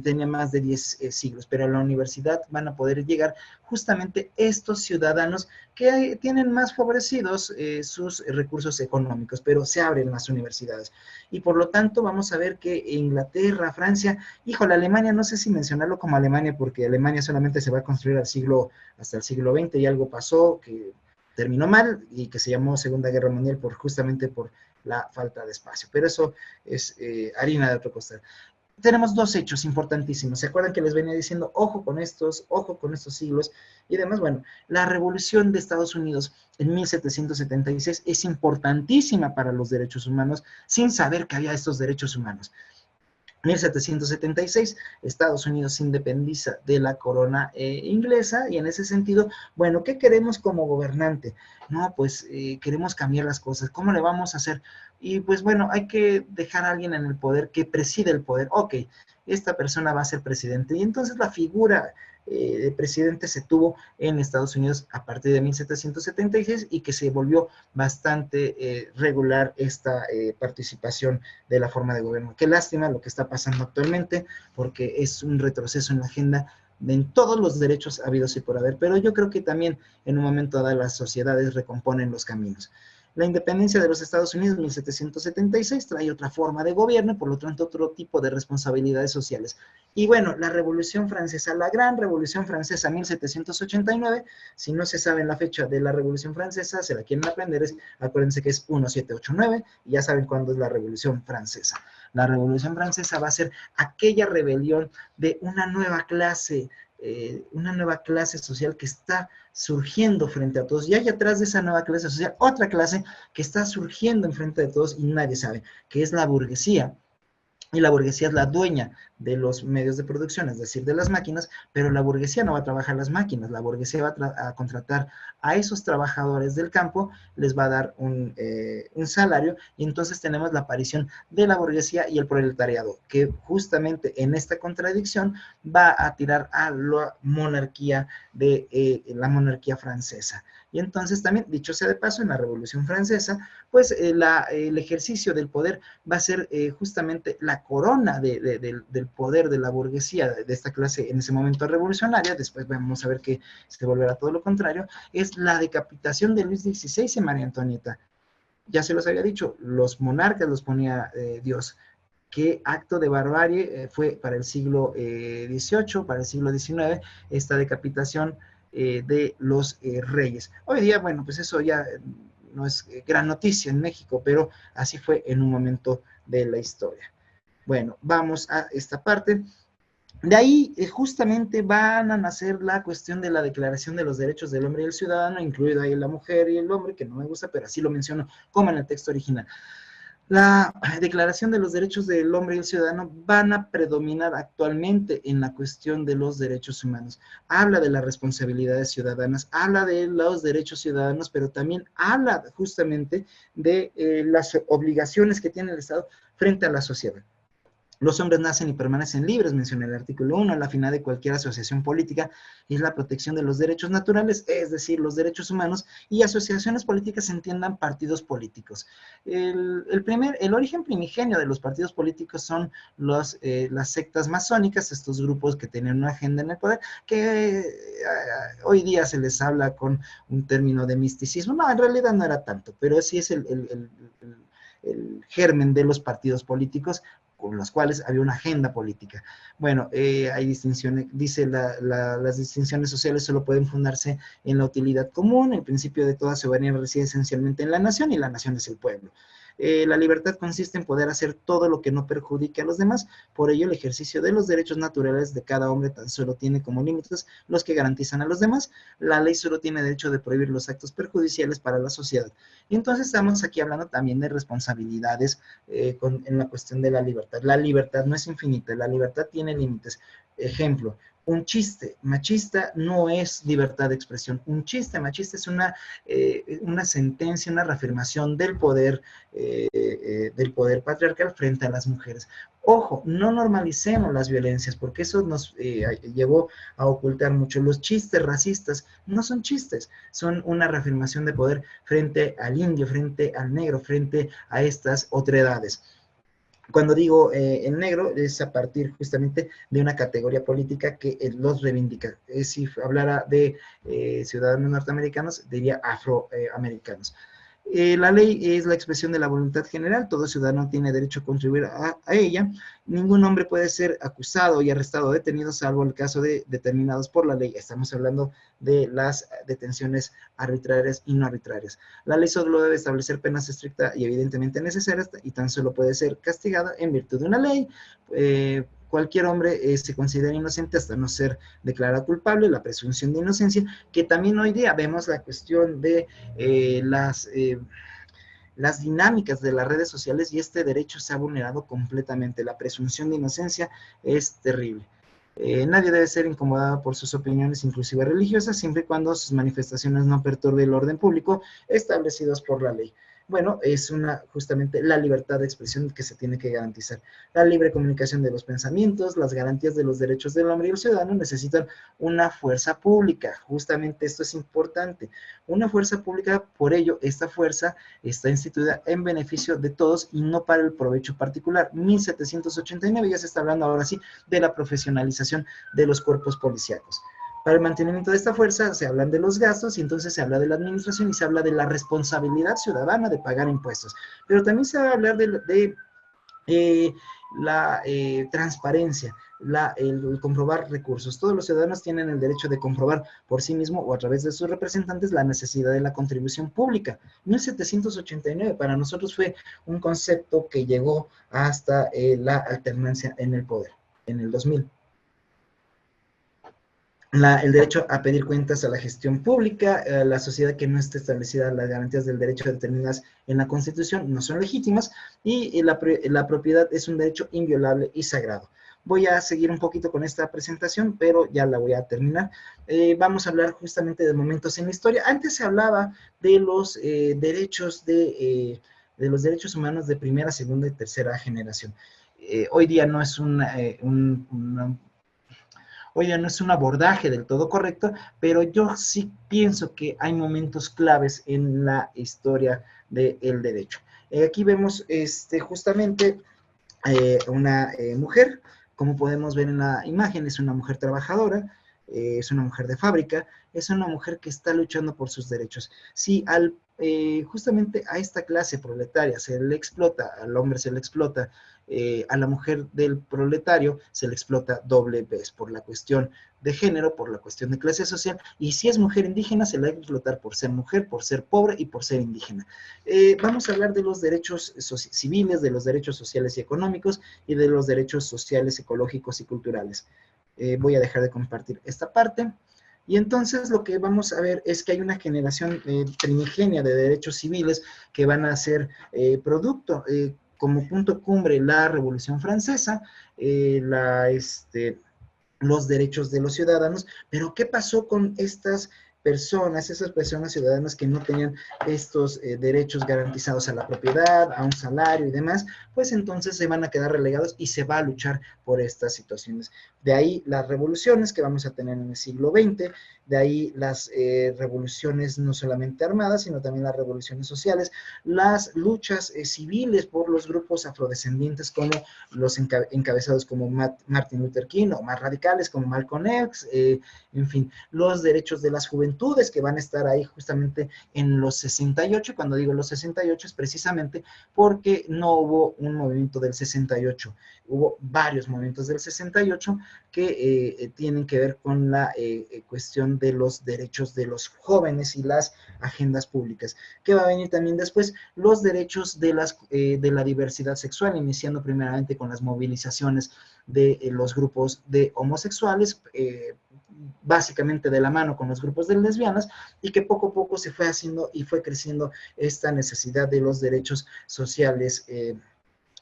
tenía más de 10 siglos, pero a la universidad van a poder llegar justamente estos ciudadanos que tienen más favorecidos sus recursos económicos, pero se abren las universidades. Y por lo tanto vamos a ver que Inglaterra, Francia, híjole, Alemania, no sé si mencionarlo como Alemania, porque Alemania solamente se va a construir hasta el siglo XX y algo pasó que terminó mal y que se llamó Segunda Guerra Mundial justamente por la falta de espacio. Pero eso es harina de otro costal. Tenemos dos hechos importantísimos. ¿Se acuerdan que les venía diciendo, ojo con estos siglos y demás? Bueno, la revolución de Estados Unidos en 1776 es importantísima para los derechos humanos, sin saber que había estos derechos humanos. 1776, Estados Unidos se independiza de la corona inglesa y en ese sentido, bueno, ¿qué queremos como gobernante? No, pues queremos cambiar las cosas. ¿Cómo le vamos a hacer? Y pues bueno, hay que dejar a alguien en el poder que preside el poder. Ok, esta persona va a ser presidente. Y entonces la figura de presidente se tuvo en Estados Unidos a partir de 1776 y que se volvió bastante regular esta participación de la forma de gobierno. Qué lástima lo que está pasando actualmente, porque es un retroceso en la agenda en todos los derechos habidos y por haber, pero yo creo que también en un momento dado las sociedades recomponen los caminos. La independencia de los Estados Unidos en 1776 trae otra forma de gobierno y por lo tanto otro tipo de responsabilidades sociales. Y bueno, la Revolución Francesa, la Gran Revolución Francesa 1789, si no se sabe la fecha de la Revolución Francesa, se la quieren aprender, acuérdense que es 1789 y ya saben cuándo es la Revolución Francesa. La Revolución Francesa va a ser aquella rebelión de una nueva clase social que está surgiendo frente a todos, y hay atrás de esa nueva clase social otra clase que está surgiendo enfrente de todos y nadie sabe, que es la burguesía, y la burguesía es la dueña de los medios de producción, es decir, de las máquinas, pero la burguesía no va a trabajar las máquinas, la burguesía va a contratar a esos trabajadores del campo, les va a dar un salario, y entonces tenemos la aparición de la burguesía y el proletariado, que justamente en esta contradicción va a tirar a la monarquía la monarquía francesa. Y entonces también, dicho sea de paso, en la Revolución Francesa, pues el ejercicio del poder va a ser justamente la corona del poder de la burguesía, de esta clase en ese momento revolucionaria. Después vamos a ver que se volverá todo lo contrario, es la decapitación de Luis XVI y María Antonieta. Ya se los había dicho, los monarcas los ponía Dios. Qué acto de barbarie fue para el siglo XVIII, para el siglo XIX, esta decapitación de los reyes. Hoy día, bueno, pues eso ya no es gran noticia en México, pero así fue en un momento de la historia. Bueno, vamos a esta parte. De ahí justamente van a nacer la cuestión de la Declaración de los Derechos del Hombre y el Ciudadano, incluido ahí la mujer y el hombre, que no me gusta, pero así lo menciono como en el texto original. La Declaración de los Derechos del Hombre y el Ciudadano van a predominar actualmente en la cuestión de los derechos humanos. Habla de las responsabilidades ciudadanas, habla de los derechos ciudadanos, pero también habla justamente de las obligaciones que tiene el Estado frente a la sociedad. Los hombres nacen y permanecen libres, menciona el artículo 1, la finalidad de cualquier asociación política es la protección de los derechos naturales, es decir, los derechos humanos, y asociaciones políticas se entiendan partidos políticos. El origen primigenio de los partidos políticos son las sectas masónicas, estos grupos que tienen una agenda en el poder, que hoy día se les habla con un término de misticismo. No, en realidad no era tanto, pero sí es el germen de los partidos políticos, con los cuales había una agenda política. Bueno, hay distinciones, dice las distinciones sociales solo pueden fundarse en la utilidad común, el principio de toda soberanía reside esencialmente en la nación y la nación es el pueblo. La libertad consiste en poder hacer todo lo que no perjudique a los demás, por ello el ejercicio de los derechos naturales de cada hombre tan solo tiene como límites los que garantizan a los demás, la ley solo tiene derecho de prohibir los actos perjudiciales para la sociedad. Y entonces estamos aquí hablando también de responsabilidades en la cuestión de la libertad. La libertad no es infinita, la libertad tiene límites. Ejemplo, un chiste machista no es libertad de expresión. Un chiste machista es una sentencia, una reafirmación del poder patriarcal frente a las mujeres. Ojo, no normalicemos las violencias, porque eso nos llevó a ocultar mucho. Los chistes racistas no son chistes, son una reafirmación de poder frente al indio, frente al negro, frente a estas otredades. Cuando digo en negro, es a partir justamente de una categoría política que los reivindica. Si hablara de ciudadanos norteamericanos, diría afroamericanos. La ley es la expresión de la voluntad general, todo ciudadano tiene derecho a contribuir a ella, ningún hombre puede ser acusado y arrestado o detenido salvo el caso de determinados por la ley. Estamos hablando de las detenciones arbitrarias y no arbitrarias. La ley solo debe establecer penas estrictas y evidentemente necesarias y tan solo puede ser castigada en virtud de una ley. Cualquier hombre se considera inocente hasta no ser declarado culpable, la presunción de inocencia, que también hoy día vemos la cuestión de las dinámicas de las redes sociales y este derecho se ha vulnerado completamente. La presunción de inocencia es terrible. Nadie debe ser incomodado por sus opiniones, inclusive religiosas, siempre y cuando sus manifestaciones no perturben el orden público establecidos por la ley. Bueno, es justamente la libertad de expresión que se tiene que garantizar. La libre comunicación de los pensamientos, las garantías de los derechos del hombre y el ciudadano necesitan una fuerza pública. Justamente esto es importante. Una fuerza pública, por ello, esta fuerza está instituida en beneficio de todos y no para el provecho particular. 1789, ya se está hablando ahora sí de la profesionalización de los cuerpos policíacos. Para el mantenimiento de esta fuerza se hablan de los gastos y entonces se habla de la administración y se habla de la responsabilidad ciudadana de pagar impuestos. Pero también se va a hablar de la transparencia, el comprobar recursos. Todos los ciudadanos tienen el derecho de comprobar por sí mismo o a través de sus representantes la necesidad de la contribución pública. 1789 para nosotros fue un concepto que llegó hasta la alternancia en el poder, en el 2000. el derecho a pedir cuentas a la gestión pública, la sociedad que no esté establecida las garantías del derecho determinadas en la Constitución no son legítimas, y la propiedad es un derecho inviolable y sagrado. Voy a seguir un poquito con esta presentación, pero ya la voy a terminar. Vamos a hablar justamente de momentos en la historia. Antes se hablaba de los de los derechos humanos de primera, segunda y tercera generación. Hoy día no es hoy ya no es un abordaje del todo correcto, pero yo sí pienso que hay momentos claves en la historia del derecho. Aquí vemos justamente una mujer, como podemos ver en la imagen, es una mujer trabajadora, es una mujer de fábrica, es una mujer que está luchando por sus derechos. Si justamente a esta clase proletaria se le explota, al hombre se le explota, a la mujer del proletario se le explota doble vez por la cuestión de género, por la cuestión de clase social, y si es mujer indígena se le va a explotar por ser mujer, por ser pobre y por ser indígena. Vamos a hablar de los derechos civiles, de los derechos sociales y económicos, y de los derechos sociales, ecológicos y culturales. Voy a dejar de compartir esta parte. Y entonces lo que vamos a ver es que hay una generación primigenia de derechos civiles que van a ser producto, como punto cumbre, la Revolución Francesa, los derechos de los ciudadanos. Pero ¿qué pasó con esas personas ciudadanas que no tenían estos derechos garantizados a la propiedad, a un salario y demás? Pues entonces se van a quedar relegados y se va a luchar por estas situaciones. De ahí las revoluciones que vamos a tener en el siglo XX, de ahí las revoluciones no solamente armadas, sino también las revoluciones sociales, las luchas civiles por los grupos afrodescendientes, como los encabezados como Martin Luther King, o más radicales como Malcolm X, en fin, los derechos de las juventudes que van a estar ahí justamente en los 68. Cuando digo los 68 es precisamente porque no hubo un movimiento del 68, hubo varios movimientos del 68 que tienen que ver con la cuestión de los derechos de los jóvenes y las agendas públicas. ¿Qué va a venir también después? Los derechos de la diversidad sexual, iniciando primeramente con las movilizaciones de los grupos de homosexuales, básicamente de la mano con los grupos de lesbianas, y que poco a poco se fue haciendo y fue creciendo esta necesidad de los derechos sociales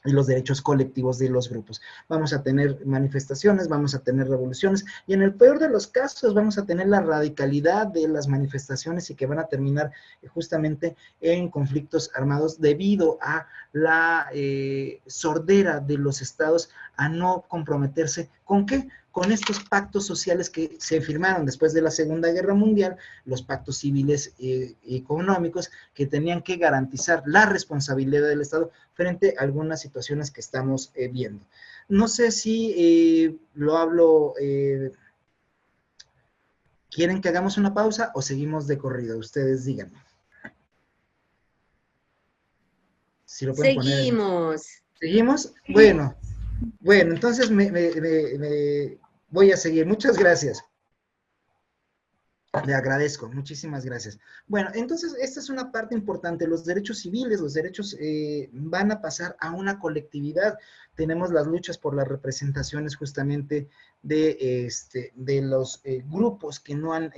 y los derechos colectivos de los grupos. Vamos a tener manifestaciones, vamos a tener revoluciones, y en el peor de los casos vamos a tener la radicalidad de las manifestaciones, y que van a terminar justamente en conflictos armados debido a la sordera de los estados a no comprometerse. ¿Con qué? Con estos pactos sociales que se firmaron después de la Segunda Guerra Mundial, los pactos civiles y económicos, que tenían que garantizar la responsabilidad del Estado frente a algunas situaciones que estamos viendo. No sé si lo hablo, ¿quieren que hagamos una pausa o seguimos de corrido? Ustedes díganme. Si lo pueden poner. Seguimos. ¿Seguimos? Bueno, entonces voy a seguir. Muchas gracias. Le agradezco, muchísimas gracias. Bueno, entonces esta es una parte importante. Los derechos civiles, los derechos van a pasar a una colectividad. Tenemos las luchas por las representaciones justamente de los grupos que no han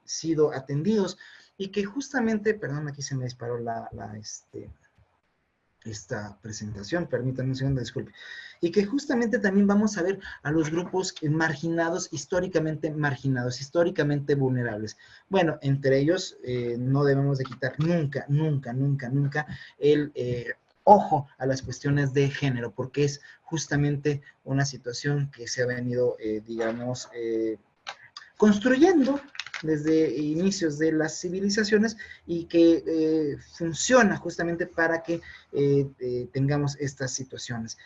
sido atendidos, y que justamente, perdón, aquí se me disparó esta presentación, permítanme un segundo, disculpe, y que justamente también vamos a ver a los grupos marginados, históricamente vulnerables. Bueno, entre ellos no debemos de quitar nunca, nunca, nunca, nunca el ojo a las cuestiones de género, porque es justamente una situación que se ha venido, digamos, construyendo desde inicios de las civilizaciones, y que funciona justamente para que tengamos estas situaciones.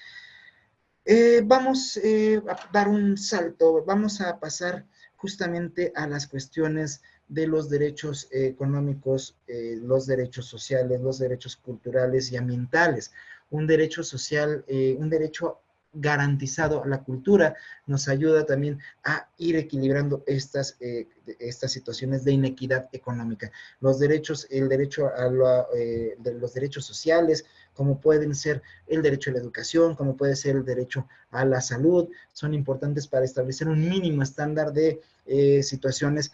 Vamos a dar un salto, vamos a pasar justamente a las cuestiones de los derechos económicos, los derechos sociales, los derechos culturales y ambientales. Un derecho social, un derecho garantizado la cultura, nos ayuda también a ir equilibrando estas situaciones de inequidad económica. Los derechos, el derecho de los derechos sociales, como pueden ser el derecho a la educación, como puede ser el derecho a la salud, son importantes para establecer un mínimo estándar de situaciones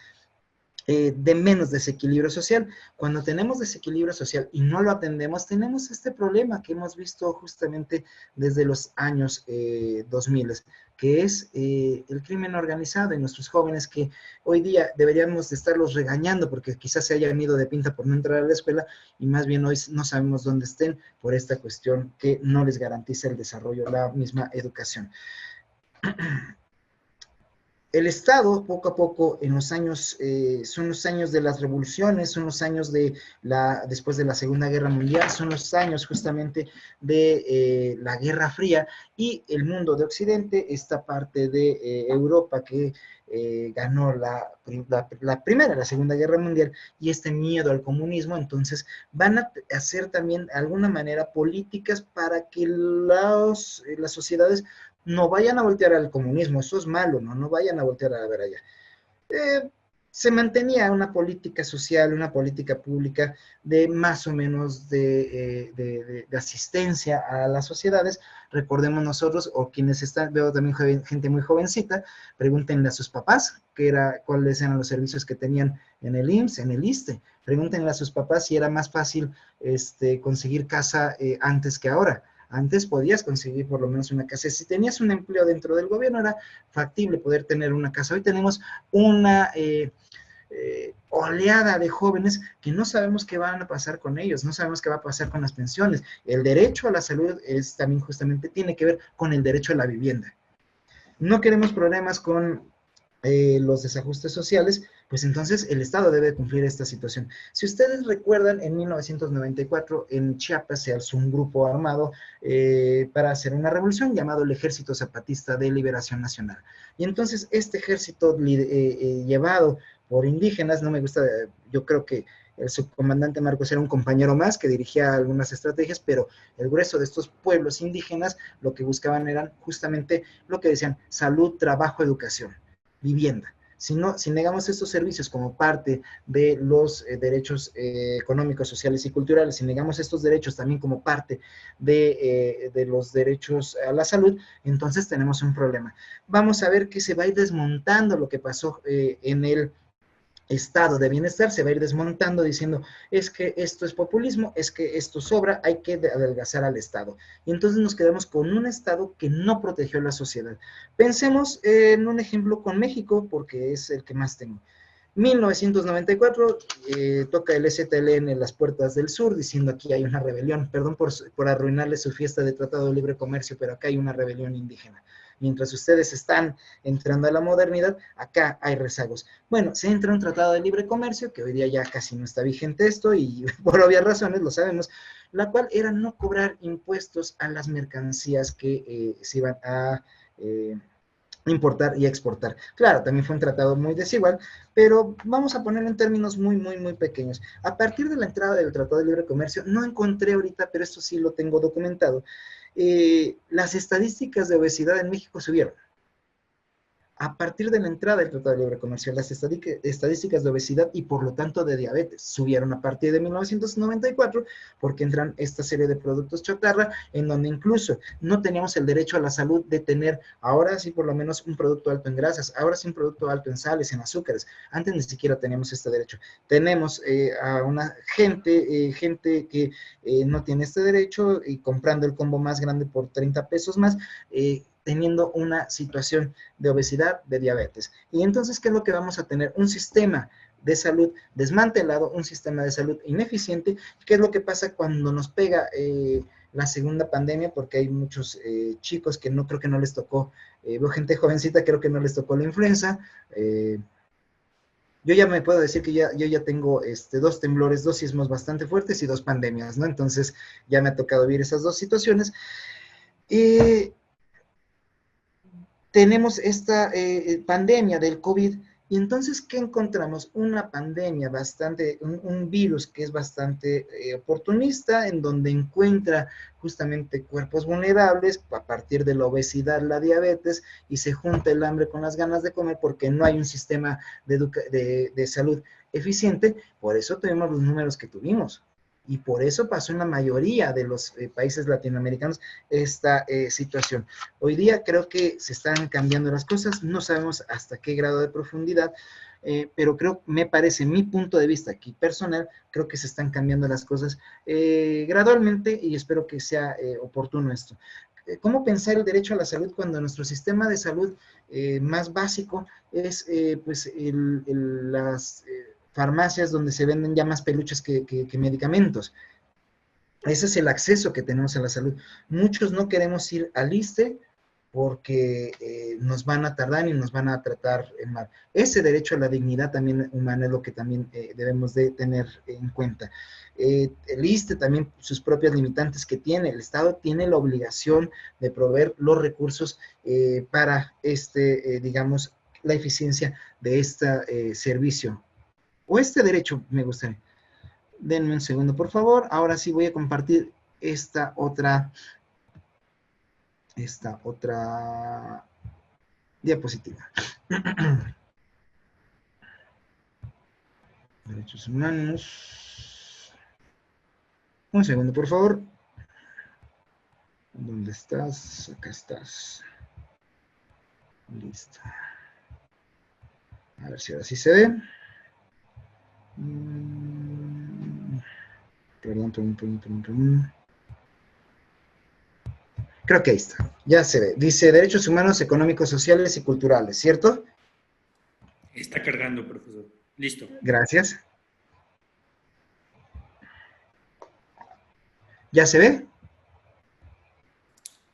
de menos desequilibrio social. Cuando tenemos desequilibrio social y no lo atendemos, tenemos este problema que hemos visto justamente desde los años 2000, que es el crimen organizado y nuestros jóvenes que hoy día deberíamos de estarlos regañando porque quizás se hayan ido de pinta por no entrar a la escuela y más bien hoy no sabemos dónde estén por esta cuestión que no les garantiza el desarrollo, la misma educación. El Estado, poco a poco, en los años, son los años de las revoluciones, son los años después de la Segunda Guerra Mundial, son los años justamente de la Guerra Fría y el mundo de Occidente, esta parte de Europa que ganó la Primera, la Segunda Guerra Mundial y este miedo al comunismo, entonces van a hacer también de alguna manera políticas para que las sociedades no vayan a voltear al comunismo, eso es malo, no vayan a voltear a ver allá. Se mantenía una política social, una política pública de más o menos de asistencia a las sociedades. Recordemos nosotros, o quienes están, veo también gente muy jovencita, pregúntenle a sus papás cuáles eran los servicios que tenían en el IMSS, en el ISSSTE. Pregúntenle a sus papás si era más fácil conseguir casa antes que ahora. Antes podías conseguir por lo menos una casa. Si tenías un empleo dentro del gobierno, era factible poder tener una casa. Hoy tenemos una oleada de jóvenes que no sabemos qué van a pasar con ellos, no sabemos qué va a pasar con las pensiones. El derecho a la salud también justamente tiene que ver con el derecho a la vivienda. No queremos problemas con los desajustes sociales, pues entonces el Estado debe cumplir esta situación. Si ustedes recuerdan, en 1994 en Chiapas se alzó un grupo armado para hacer una revolución llamado el Ejército Zapatista de Liberación Nacional. Y entonces este ejército llevado por indígenas, no me gusta, yo creo que el subcomandante Marcos era un compañero más que dirigía algunas estrategias, pero el grueso de estos pueblos indígenas lo que buscaban eran justamente lo que decían: salud, trabajo, educación, vivienda. Si negamos estos servicios como parte de los derechos económicos, sociales y culturales, si negamos estos derechos también como parte de los derechos a la salud, entonces tenemos un problema. Vamos a ver que se va a ir desmontando lo que pasó en el estado de bienestar, se va a ir desmontando diciendo, es que esto es populismo, es que esto sobra, hay que adelgazar al Estado. Y entonces nos quedamos con un Estado que no protegió a la sociedad. Pensemos en un ejemplo con México, porque es el que más tengo. 1994, toca el EZLN en las puertas del sur, diciendo aquí hay una rebelión, perdón por arruinarle su fiesta de Tratado de Libre Comercio, pero acá hay una rebelión indígena. Mientras ustedes están entrando a la modernidad, acá hay rezagos. Bueno, se entra un Tratado de Libre Comercio, que hoy día ya casi no está vigente esto, y por obvias razones, lo sabemos, la cual era no cobrar impuestos a las mercancías que se iban a importar y exportar. Claro, también fue un tratado muy desigual, pero vamos a ponerlo en términos muy pequeños. A partir de la entrada del Tratado de Libre Comercio, no encontré ahorita, pero esto sí lo tengo documentado, las estadísticas de obesidad en México subieron. A partir de la entrada del Tratado de Libre Comercio, las estadísticas de obesidad y por lo tanto de diabetes subieron a partir de 1994 porque entran esta serie de productos chatarra en donde incluso no teníamos el derecho a la salud de tener ahora sí por lo menos un producto alto en grasas, ahora sí un producto alto en sales, en azúcares. Antes ni siquiera teníamos este derecho. Tenemos a una gente que no tiene este derecho y comprando el combo más grande por 30 pesos más, teniendo una situación de obesidad, de diabetes. Y entonces, ¿qué es lo que vamos a tener? Un sistema de salud desmantelado, un sistema de salud ineficiente. ¿Qué es lo que pasa cuando nos pega la segunda pandemia? Porque hay muchos chicos que no creo que no les tocó, veo gente jovencita, creo que no les tocó la influenza. Yo ya me puedo decir que yo ya tengo 2 temblores, 2 sismos bastante fuertes y 2 pandemias, ¿no? Entonces, ya me ha tocado vivir esas 2 situaciones. Tenemos esta pandemia del COVID Y entonces, ¿qué encontramos? Una pandemia bastante, un virus que es bastante oportunista, en donde encuentra justamente cuerpos vulnerables a partir de la obesidad, la diabetes, y se junta el hambre con las ganas de comer porque no hay un sistema de salud eficiente. Por eso tuvimos los números que tuvimos. Y por eso pasó en la mayoría de los países latinoamericanos esta situación. Hoy día creo que se están cambiando las cosas, no sabemos hasta qué grado de profundidad, pero creo, me parece, mi punto de vista aquí personal, creo que se están cambiando las cosas gradualmente y espero que sea oportuno esto. ¿Cómo pensar el derecho a la salud cuando nuestro sistema de salud más básico es pues las farmacias donde se venden ya más peluches que medicamentos? Ese es el acceso que tenemos a la salud. Muchos no queremos ir al ISSSTE porque nos van a tardar y nos van a tratar mal. Ese derecho a la dignidad también humana es lo que también debemos de tener en cuenta. El ISSSTE también, sus propias limitantes que tiene, el Estado tiene la obligación de proveer los recursos para digamos, la eficiencia de este servicio, o este derecho, me gustaría. Denme un segundo, por favor. Ahora sí voy a compartir esta otra diapositiva. Derechos humanos. Un segundo, por favor. ¿Dónde estás? Acá estás. Listo. A ver si ahora sí se ve. Perdón. Creo que ahí está. Ya se ve. Dice derechos humanos, económicos, sociales y culturales, ¿cierto? Está cargando, profesor. Listo. Gracias. ¿Ya se ve?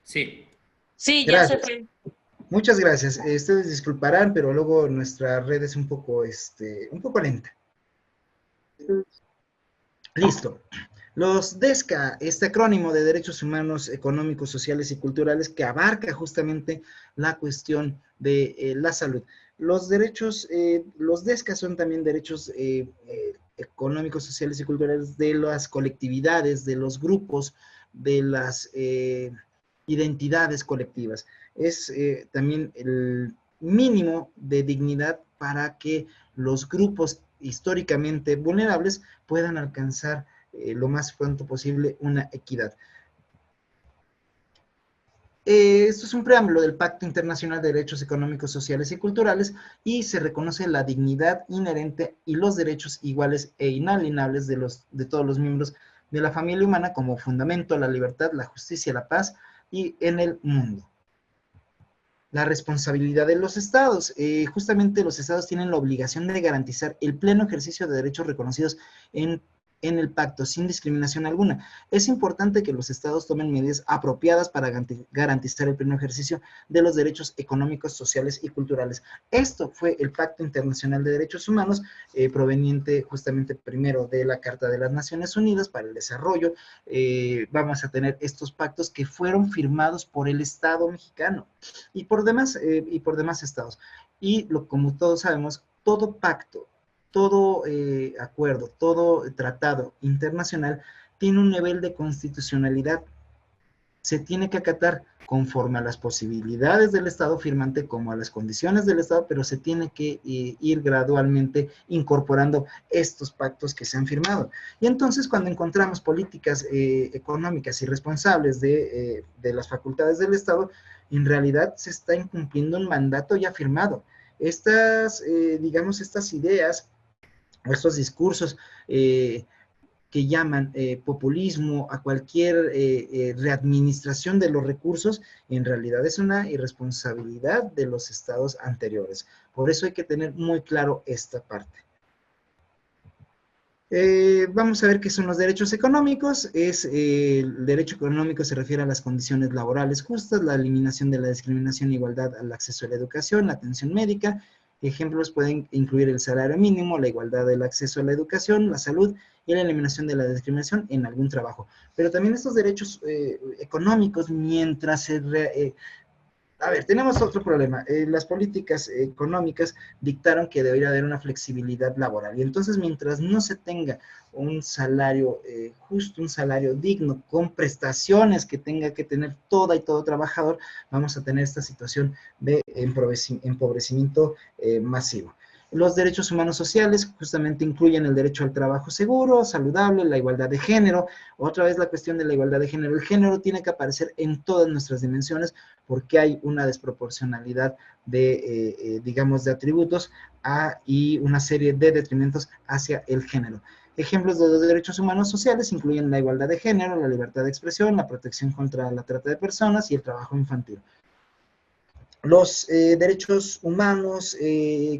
Sí. Sí, ya Gracias. se fue. Muchas gracias. Ustedes disculparán, pero luego nuestra red es un poco lenta. Listo. Los DESCA, este acrónimo de Derechos Humanos, Económicos, Sociales y Culturales, que abarca justamente la cuestión de la salud. Los DESCA son también derechos económicos, sociales y culturales de las colectividades, de los grupos, de las identidades colectivas. Es también el mínimo de dignidad para que los grupos históricamente vulnerables puedan alcanzar lo más pronto posible una equidad. Esto es un preámbulo del Pacto Internacional de Derechos Económicos, Sociales y Culturales y se reconoce la dignidad inherente y los derechos iguales e inalienables de todos los miembros de la familia humana como fundamento, la libertad, la justicia, la paz y en el mundo. La responsabilidad de los estados. Justamente los estados tienen la obligación de garantizar el pleno ejercicio de derechos reconocidos en el pacto, sin discriminación alguna. Es importante que los estados tomen medidas apropiadas para garantizar el pleno ejercicio de los derechos económicos, sociales y culturales. Esto fue el Pacto Internacional de Derechos Humanos, proveniente justamente primero de la Carta de las Naciones Unidas para el Desarrollo. Vamos a tener estos pactos que fueron firmados por el Estado mexicano y por demás estados. Y como todos sabemos, todo pacto, todo acuerdo, todo tratado internacional tiene un nivel de constitucionalidad. Se tiene que acatar conforme a las posibilidades del Estado firmante como a las condiciones del Estado, pero se tiene que ir gradualmente incorporando estos pactos que se han firmado. Y entonces cuando encontramos políticas económicas irresponsables de las facultades del Estado, en realidad se está incumpliendo un mandato ya firmado. Digamos, estas ideas, estos discursos que llaman populismo a cualquier readministración de los recursos, en realidad es una irresponsabilidad de los estados anteriores. Por eso hay que tener muy claro esta parte. Vamos a ver qué son los derechos económicos. El derecho económico se refiere a las condiciones laborales justas, la eliminación de la discriminación, igualdad al acceso a la educación, la atención médica. Ejemplos pueden incluir el salario mínimo, la igualdad del acceso a la educación, la salud y la eliminación de la discriminación en algún trabajo. Pero también estos derechos económicos, mientras A ver, tenemos otro problema. Las políticas económicas dictaron que debería haber una flexibilidad laboral. Y entonces, mientras no se tenga un salario justo, un salario digno, con prestaciones que tenga que tener toda y todo trabajador, vamos a tener esta situación de empobrecimiento masivo. Los derechos humanos sociales justamente incluyen el derecho al trabajo seguro, saludable, la igualdad de género. Otra vez la cuestión de la igualdad de género. El género tiene que aparecer en todas nuestras dimensiones porque hay una desproporcionalidad de, digamos, de atributos y una serie de detrimentos hacia el género. Ejemplos de los derechos humanos sociales incluyen la igualdad de género, la libertad de expresión, la protección contra la trata de personas y el trabajo infantil. Los derechos humanos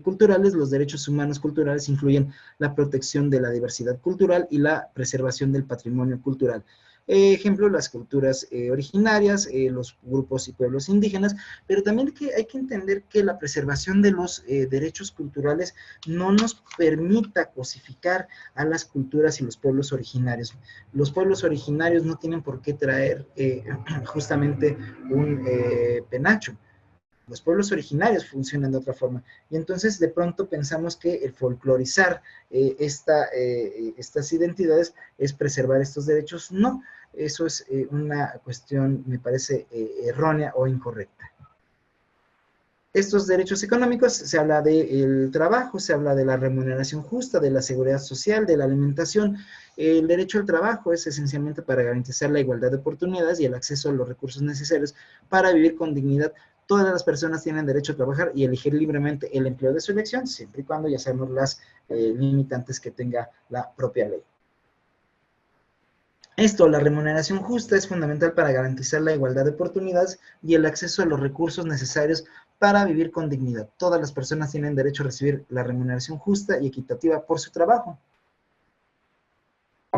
culturales, los derechos humanos culturales incluyen la protección de la diversidad cultural y la preservación del patrimonio cultural. Ejemplo, las culturas originarias, los grupos y pueblos indígenas, pero también hay que entender que la preservación de los derechos culturales no nos permita cosificar a las culturas y los pueblos originarios. Los pueblos originarios no tienen por qué traer justamente un penacho. Los pueblos originarios funcionan de otra forma. Y entonces de pronto pensamos que el folclorizar estas identidades es preservar estos derechos. No, eso es una cuestión, me parece, errónea o incorrecta. Estos derechos económicos, se habla del trabajo, se habla de la remuneración justa, de la seguridad social, de la alimentación. El derecho al trabajo es esencialmente para garantizar la igualdad de oportunidades y el acceso a los recursos necesarios para vivir con dignidad. Todas las personas tienen derecho a trabajar y elegir libremente el empleo de su elección, siempre y cuando ya sabemos las limitantes que tenga la propia ley. Esto, la remuneración justa, es fundamental para garantizar la igualdad de oportunidades y el acceso a los recursos necesarios para vivir con dignidad. Todas las personas tienen derecho a recibir la remuneración justa y equitativa por su trabajo.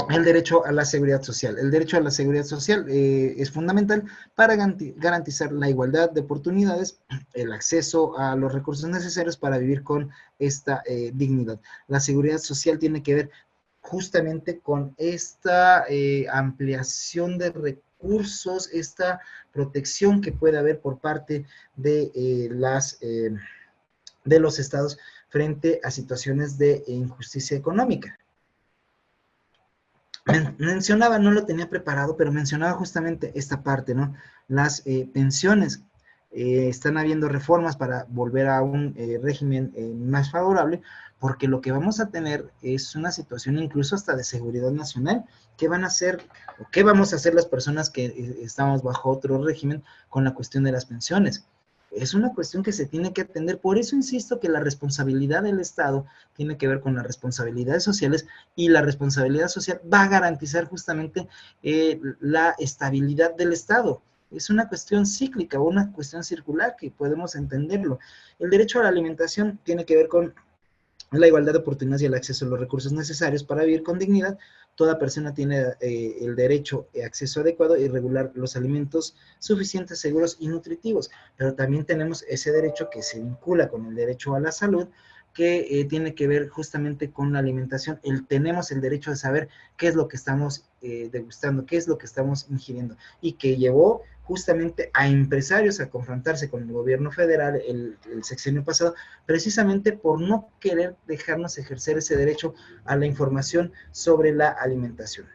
El derecho a la seguridad social. El derecho a la seguridad social es fundamental para garantizar la igualdad de oportunidades, el acceso a los recursos necesarios para vivir con esta dignidad. La seguridad social tiene que ver justamente con esta ampliación de recursos, esta protección que puede haber por parte de los estados frente a situaciones de injusticia económica. Mencionaba, no lo tenía preparado, pero mencionaba justamente esta parte, ¿no? Las pensiones. Están habiendo reformas para volver a un régimen más favorable, porque lo que vamos a tener es una situación incluso hasta de seguridad nacional. ¿Qué van a hacer o qué vamos a hacer las personas que estamos bajo otro régimen con la cuestión de las pensiones? Es una cuestión que se tiene que atender. Por eso insisto que la responsabilidad del Estado tiene que ver con las responsabilidades sociales, y la responsabilidad social va a garantizar justamente la estabilidad del Estado. Es una cuestión cíclica, una cuestión circular que podemos entenderlo. El derecho a la alimentación tiene que ver con la igualdad de oportunidades y el acceso a los recursos necesarios para vivir con dignidad. Toda persona tiene el derecho a acceso adecuado y regular los alimentos suficientes, seguros y nutritivos, pero también tenemos ese derecho que se vincula con el derecho a la salud, que tiene que ver justamente con la alimentación. Tenemos el derecho de saber qué es lo que estamos degustando, qué es lo que estamos ingiriendo, y que llevó justamente a empresarios a confrontarse con el gobierno federal el sexenio pasado, precisamente por no querer dejarnos ejercer ese derecho a la información sobre la alimentación.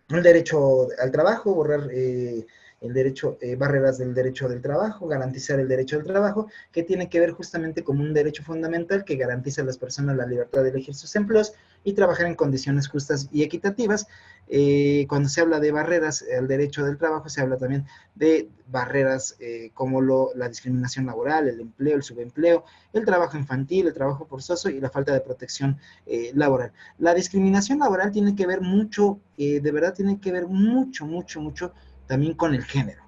El derecho al trabajo, borrar el derecho, barreras del derecho del trabajo, garantizar el derecho al trabajo, que tiene que ver justamente como un derecho fundamental que garantiza a las personas la libertad de elegir sus empleos y trabajar en condiciones justas y equitativas. Cuando se habla de barreras al derecho del trabajo, se habla también de barreras como la discriminación laboral, el empleo, el subempleo, el trabajo infantil, el trabajo forzoso y la falta de protección laboral. La discriminación laboral tiene que ver mucho, de verdad tiene que ver mucho también con el género,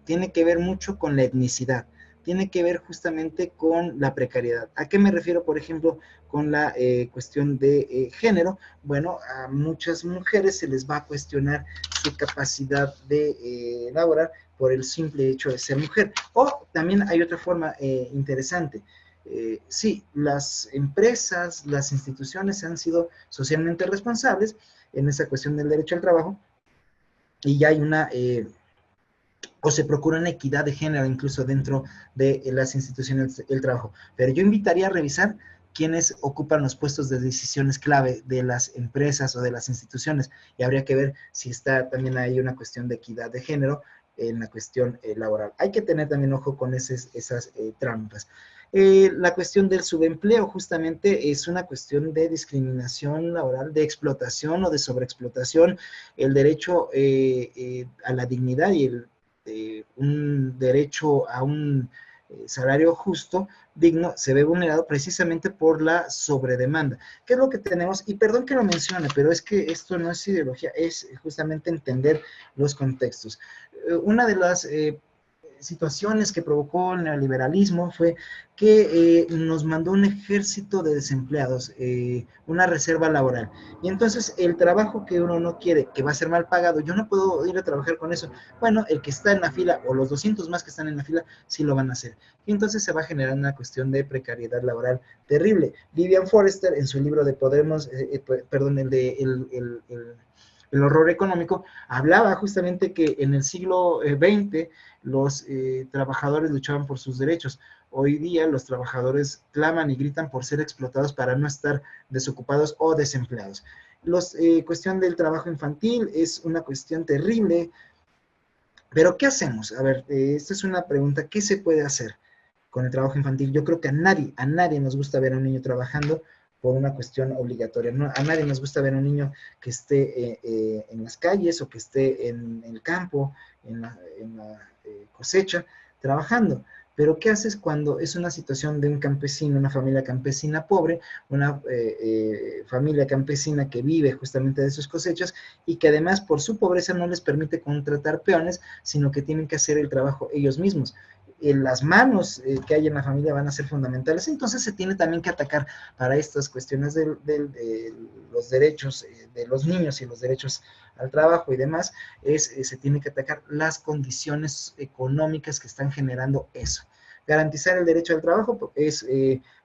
tiene que ver mucho con la etnicidad, tiene que ver justamente con la precariedad. ¿A qué me refiero, por ejemplo, con la cuestión de género? Bueno, a muchas mujeres se les va a cuestionar su capacidad de laborar por el simple hecho de ser mujer. O también hay otra forma interesante. Sí, las empresas, las instituciones han sido socialmente responsables en esa cuestión del derecho al trabajo, y ya hay o se procura una equidad de género incluso dentro de las instituciones del trabajo. Pero yo invitaría a revisar quiénes ocupan los puestos de decisiones clave de las empresas o de las instituciones, y habría que ver si está también ahí una cuestión de equidad de género en la cuestión laboral. Hay que tener también ojo con esas trampas. La cuestión del subempleo justamente es una cuestión de discriminación laboral, de explotación o de sobreexplotación. El derecho a la dignidad y un derecho a un salario justo, digno, se ve vulnerado precisamente por la sobredemanda. ¿Qué es lo que tenemos? Y perdón que lo mencione, pero es que esto no es ideología, es justamente entender los contextos. Una de las situaciones que provocó el neoliberalismo fue que nos mandó un ejército de desempleados, una reserva laboral. Y entonces el trabajo que uno no quiere, que va a ser mal pagado, yo no puedo ir a trabajar con eso. Bueno, el que está en la fila o los 200 más que están en la fila sí lo van a hacer. Y entonces se va a generar una cuestión de precariedad laboral terrible. Vivian Forrester en su libro de Podemos, perdón, el horror económico, hablaba justamente que en el siglo XX los trabajadores luchaban por sus derechos. Hoy día los trabajadores claman y gritan por ser explotados para no estar desocupados o desempleados. Cuestión del trabajo infantil es una cuestión terrible, pero ¿qué hacemos? A ver, esta es una pregunta, ¿qué se puede hacer con el trabajo infantil? Yo creo que a nadie nos gusta ver a un niño trabajando por una cuestión obligatoria. No, a nadie nos gusta ver a un niño que esté en las calles o que esté en el campo, en la cosecha, trabajando. Pero ¿qué haces cuando es una situación de un campesino, una familia campesina pobre, una familia campesina que vive justamente de sus cosechas y que además por su pobreza no les permite contratar peones, sino que tienen que hacer el trabajo ellos mismos? Las manos que hay en la familia van a ser fundamentales, entonces se tiene también que atacar para estas cuestiones de los derechos de los niños y los derechos al trabajo y demás, se tiene que atacar las condiciones económicas que están generando eso. Garantizar el derecho al trabajo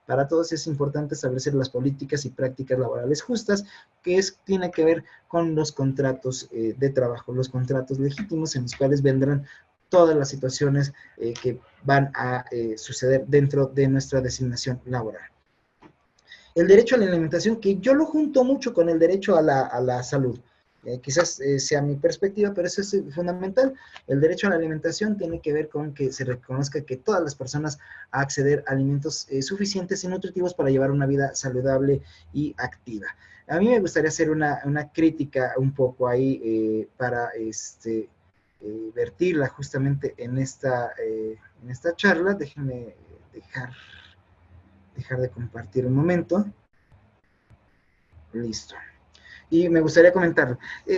para todos es importante establecer las políticas y prácticas laborales justas, que tiene que ver con los contratos de trabajo, los contratos legítimos en los cuales vendrán todas las situaciones que van a suceder dentro de nuestra designación laboral. El derecho a la alimentación, que yo lo junto mucho con el derecho a la salud. Quizás sea mi perspectiva, pero eso es fundamental. El derecho a la alimentación tiene que ver con que se reconozca que todas las personas a acceder a alimentos suficientes y nutritivos para llevar una vida saludable y activa. A mí me gustaría hacer una crítica un poco ahí para vertirla justamente en esta charla. Déjenme dejar de compartir un momento. Listo. Y me gustaría comentar,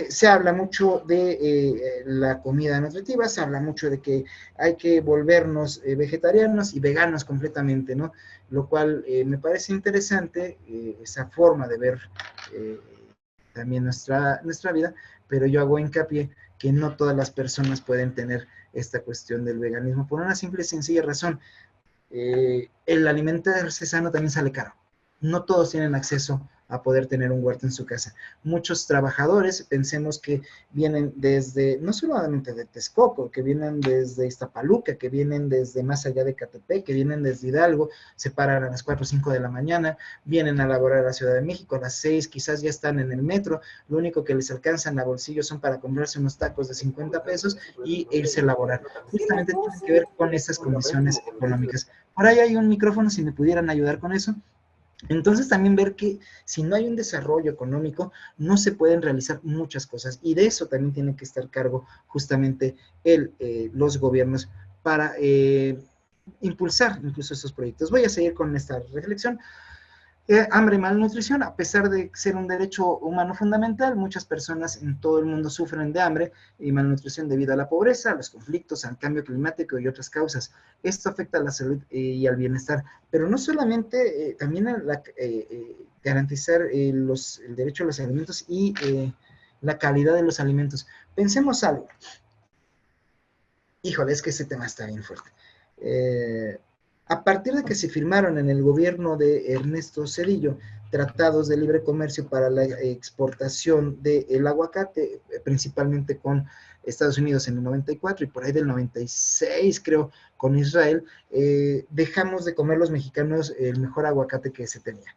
se habla mucho de la comida nutritiva, se habla mucho de que hay que volvernos vegetarianos y veganos completamente, ¿no? Lo cual me parece interesante, esa forma de ver también nuestra vida, pero yo hago hincapié que no todas las personas pueden tener esta cuestión del veganismo por una simple y sencilla razón. El alimentarse sano también sale caro. No todos tienen acceso a poder tener un huerto en su casa. Muchos trabajadores, pensemos que vienen desde, no solamente de Texcoco, que vienen desde Iztapaluca, que vienen desde más allá de Catepec, que vienen desde Hidalgo, se paran a las 4 o 5 de la mañana, vienen a laborar a la Ciudad de México, a las 6 quizás ya están en el metro, lo único que les alcanza en la bolsillo son para comprarse unos tacos de 50 pesos y irse a laborar. Justamente tiene que ver con esas condiciones económicas. Por ahí hay un micrófono, si me pudieran ayudar con eso. Entonces también ver que si no hay un desarrollo económico, no se pueden realizar muchas cosas, y de eso también tiene que estar cargo justamente los gobiernos para impulsar incluso esos proyectos. Voy a seguir con esta reflexión. Hambre y malnutrición, a pesar de ser un derecho humano fundamental, muchas personas en todo el mundo sufren de hambre y malnutrición debido a la pobreza, a los conflictos, al cambio climático y otras causas. Esto afecta a la salud y al bienestar, pero no solamente, también a garantizar el derecho a los alimentos y la calidad de los alimentos. Pensemos algo. Híjole, es que ese tema está bien fuerte. A partir de que se firmaron en el gobierno de Ernesto Zedillo tratados de libre comercio para la exportación del aguacate, principalmente con Estados Unidos en el 94 y por ahí del 96, creo, con Israel, dejamos de comer los mexicanos el mejor aguacate que se tenía.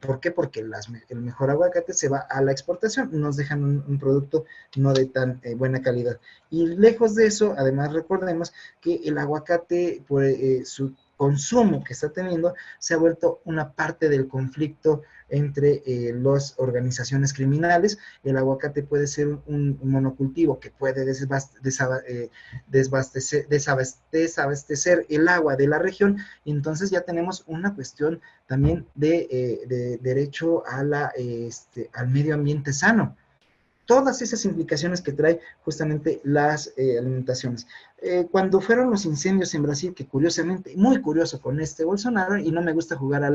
¿Por qué? Porque el mejor aguacate se va a la exportación, nos dejan un producto no de tan buena calidad. Y lejos de eso, además recordemos que el aguacate, por su consumo que está teniendo, se ha vuelto una parte del conflicto entre las organizaciones criminales. El aguacate puede ser un monocultivo que puede desabastecer el agua de la región, y entonces ya tenemos una cuestión también de derecho a al medio ambiente sano. Todas esas implicaciones que trae justamente las alimentaciones. Cuando fueron los incendios en Brasil, que curiosamente, muy curioso con Bolsonaro, y no me gusta jugar eh, a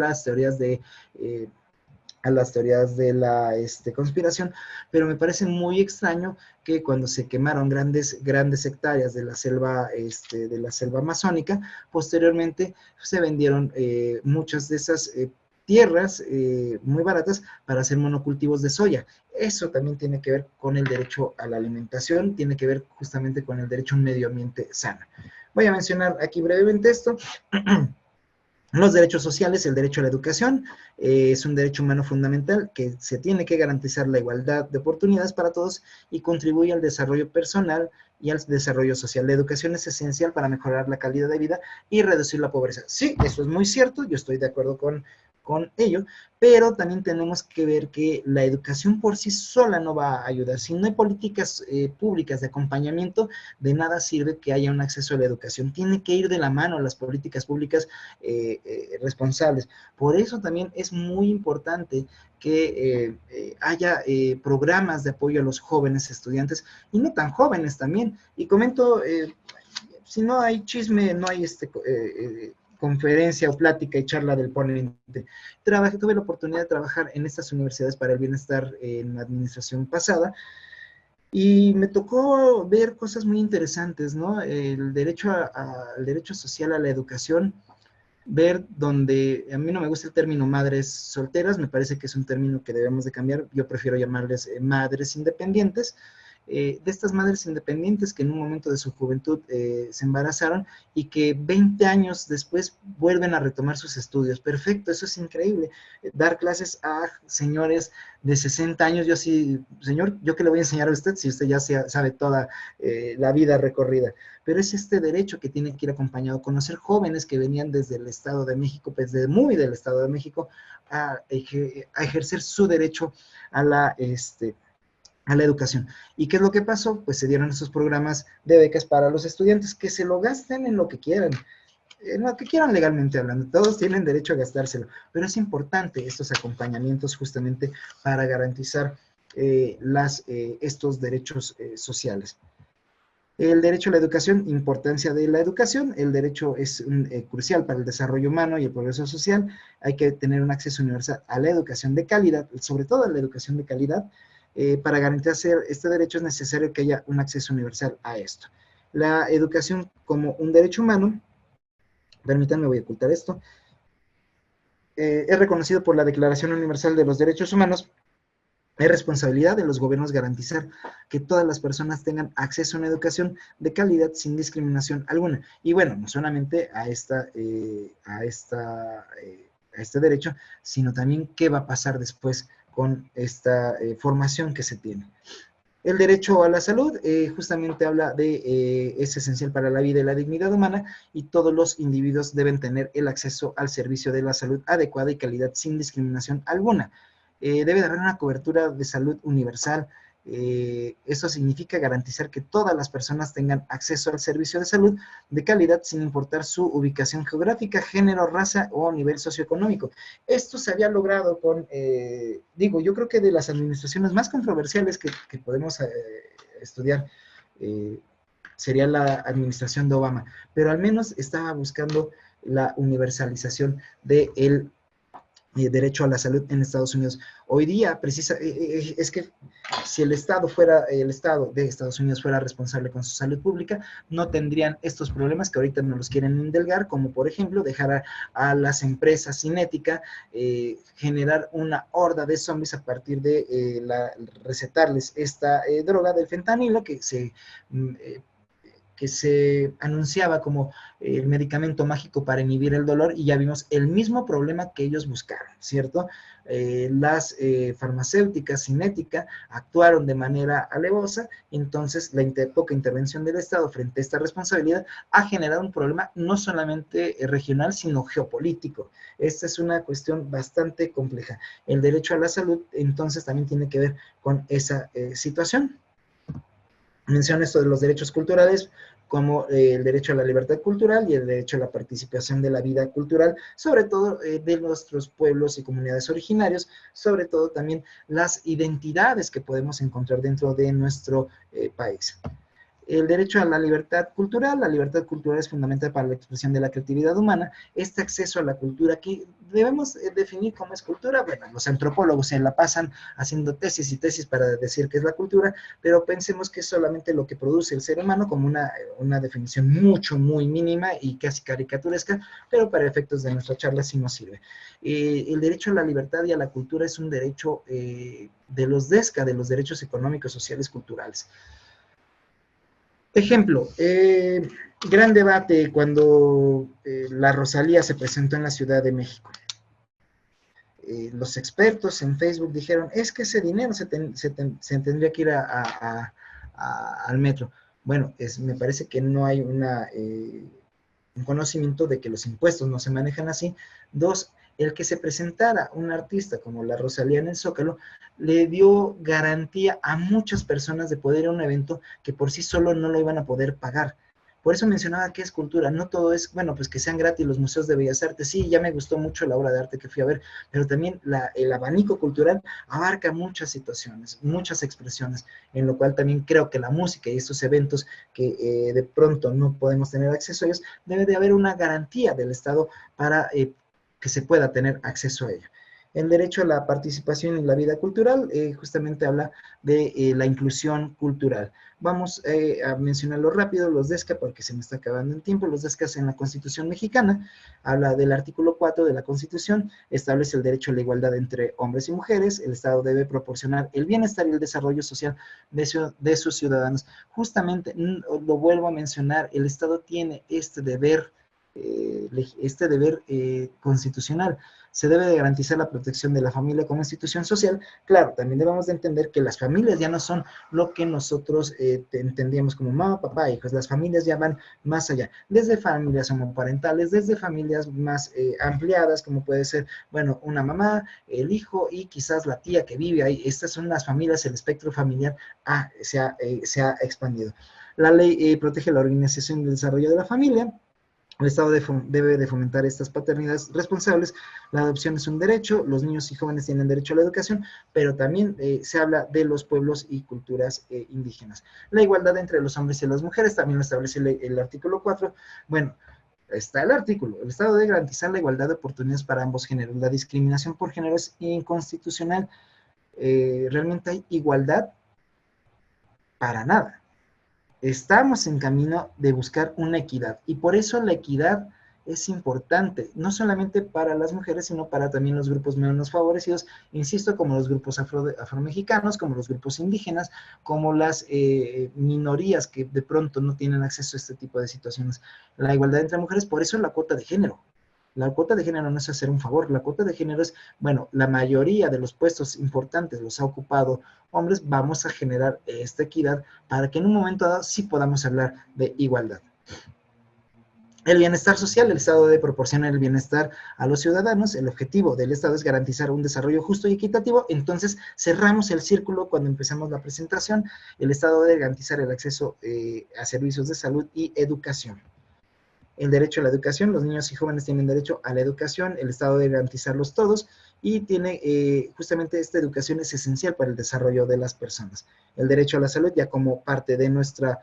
las teorías de la conspiración, pero me parece muy extraño que cuando se quemaron grandes hectáreas de la selva amazónica, posteriormente se vendieron muchas de esas tierras muy baratas para hacer monocultivos de soya. Eso también tiene que ver con el derecho a la alimentación, tiene que ver justamente con el derecho a un medio ambiente sano. Voy a mencionar aquí brevemente esto. Los derechos sociales, el derecho a la educación, es un derecho humano fundamental que se tiene que garantizar la igualdad de oportunidades para todos y contribuye al desarrollo personal y al desarrollo social. La educación es esencial para mejorar la calidad de vida y reducir la pobreza. Sí, eso es muy cierto, yo estoy de acuerdo con ello, pero también tenemos que ver que la educación por sí sola no va a ayudar. Si no hay políticas públicas de acompañamiento, de nada sirve que haya un acceso a la educación. Tiene que ir de la mano las políticas públicas responsables. Por eso también es muy importante que haya programas de apoyo a los jóvenes estudiantes y no tan jóvenes también. Y comento, si no hay chisme, no hay conferencia o plática y charla del ponente. Tuve la oportunidad de trabajar en estas universidades para el bienestar en la administración pasada, y me tocó ver cosas muy interesantes, ¿no? El el derecho social a la educación, ver donde, a mí no me gusta el término madres solteras, me parece que es un término que debemos de cambiar, yo prefiero llamarles madres independientes, de estas madres independientes que en un momento de su juventud se embarazaron y que 20 años después vuelven a retomar sus estudios. Perfecto, eso es increíble. Dar clases a señores de 60 años, yo sí, señor, ¿yo qué le voy a enseñar a usted si usted ya sabe toda la vida recorrida? Pero es este derecho que tiene que ir acompañado, conocer jóvenes que venían desde el Estado de México, pues desde muy del Estado de México, a ejercer su derecho a a la educación. ¿Y qué es lo que pasó? Pues se dieron esos programas de becas para los estudiantes que se lo gasten en lo que quieran legalmente hablando. Todos tienen derecho a gastárselo, pero es importante estos acompañamientos justamente para garantizar estos derechos sociales. El derecho a la educación, importancia de la educación. El derecho es crucial para el desarrollo humano y el progreso social. Hay que tener un acceso universal a la educación de calidad, sobre todo a la educación de calidad. Para garantizar este derecho es necesario que haya un acceso universal a esto. La educación como un derecho humano, permítanme, voy a ocultar esto, es reconocido por la Declaración Universal de los Derechos Humanos. Es responsabilidad de los gobiernos garantizar que todas las personas tengan acceso a una educación de calidad sin discriminación alguna. Y bueno, no solamente a este derecho, sino también qué va a pasar después con esta formación que se tiene. El derecho a la salud justamente habla es esencial para la vida y la dignidad humana, y todos los individuos deben tener el acceso al servicio de la salud adecuada y calidad sin discriminación alguna. Debe de haber una cobertura de salud universal. Eso significa garantizar que todas las personas tengan acceso al servicio de salud de calidad sin importar su ubicación geográfica, género, raza o nivel socioeconómico. Esto se había logrado yo creo que de las administraciones más controversiales que podemos estudiar, sería la administración de Obama, pero al menos estaba buscando la universalización del derecho a la salud en Estados Unidos. Hoy día, es que si el Estado de Estados Unidos fuera responsable con su salud pública, no tendrían estos problemas que ahorita nos los quieren indulgar, como por ejemplo dejar a las empresas sin ética generar una horda de zombies a partir de recetarles esta droga del fentanilo que se anunciaba como el medicamento mágico para inhibir el dolor, y ya vimos el mismo problema que ellos buscaron, ¿cierto? Las farmacéuticas sin ética actuaron de manera alevosa, entonces la poca intervención del Estado frente a esta responsabilidad ha generado un problema no solamente regional, sino geopolítico. Esta es una cuestión bastante compleja. El derecho a la salud, entonces, también tiene que ver con esa situación. Menciono esto de los derechos culturales como el derecho a la libertad cultural y el derecho a la participación de la vida cultural, sobre todo de nuestros pueblos y comunidades originarios, sobre todo también las identidades que podemos encontrar dentro de nuestro país. El derecho a la libertad cultural es fundamental para la expresión de la creatividad humana. Este acceso a la cultura que debemos definir como es cultura, bueno, los antropólogos se la pasan haciendo tesis y tesis para decir qué es la cultura, pero pensemos que es solamente lo que produce el ser humano como una definición muy mínima y casi caricaturesca, pero para efectos de nuestra charla sí nos sirve. El derecho a la libertad y a la cultura es un derecho de los DESCA, de los derechos económicos, sociales, culturales. Ejemplo, gran debate cuando la Rosalía se presentó en la Ciudad de México. Los expertos en Facebook dijeron, es que ese dinero se tendría que ir al metro. Bueno, me parece que no hay un conocimiento de que los impuestos no se manejan así. Dos, el que se presentara un artista como la Rosalía en el Zócalo le dio garantía a muchas personas de poder ir a un evento que por sí solo no lo iban a poder pagar. Por eso mencionaba que es cultura, no todo es, bueno, pues que sean gratis los museos de bellas artes. Sí, ya me gustó mucho la obra de arte que fui a ver, pero también el abanico cultural abarca muchas situaciones, muchas expresiones, en lo cual también creo que la música y estos eventos que de pronto no podemos tener acceso a ellos, debe de haber una garantía del Estado para que se pueda tener acceso a ello. El derecho a la participación en la vida cultural justamente habla de la inclusión cultural. Vamos a mencionarlo rápido, los DESCA, porque se me está acabando el tiempo. Los DESCA en la Constitución mexicana habla del artículo 4 de la Constitución, establece el derecho a la igualdad entre hombres y mujeres, el Estado debe proporcionar el bienestar y el desarrollo social de sus ciudadanos. Justamente, lo vuelvo a mencionar, el Estado tiene este deber constitucional. Se debe de garantizar la protección de la familia como institución social. Claro, también debemos de entender que las familias ya no son lo que nosotros entendíamos como mamá, papá, hijos. Las familias ya van más allá, desde familias homoparentales, desde familias más ampliadas, como puede ser, bueno, una mamá, el hijo y quizás la tía que vive ahí. Estas son las familias, el espectro familiar se ha expandido. La ley protege la organización y el desarrollo de la familia. El Estado debe de fomentar estas paternidades responsables. La adopción es un derecho, los niños y jóvenes tienen derecho a la educación, pero también se habla de los pueblos y culturas indígenas. La igualdad entre los hombres y las mujeres también lo establece el artículo 4. Bueno, está el artículo. El Estado debe garantizar la igualdad de oportunidades para ambos géneros. La discriminación por género es inconstitucional. ¿Realmente hay igualdad? Para nada. Estamos en camino de buscar una equidad y por eso la equidad es importante, no solamente para las mujeres, sino para también los grupos menos favorecidos, insisto, como los grupos afromexicanos, como los grupos indígenas, como las minorías que de pronto no tienen acceso a este tipo de situaciones. La igualdad entre mujeres, por eso la cuota de género. La cuota de género no es hacer un favor, la cuota de género es, bueno, la mayoría de los puestos importantes los ha ocupado hombres, vamos a generar esta equidad para que en un momento dado sí podamos hablar de igualdad. El bienestar social, el Estado debe proporcionar el bienestar a los ciudadanos, el objetivo del Estado es garantizar un desarrollo justo y equitativo, entonces cerramos el círculo cuando empezamos la presentación, el Estado debe garantizar el acceso a servicios de salud y educación. El derecho a la educación, los niños y jóvenes tienen derecho a la educación, el Estado debe garantizarlos todos y tiene justamente esta educación es esencial para el desarrollo de las personas. El derecho a la salud ya como parte de nuestra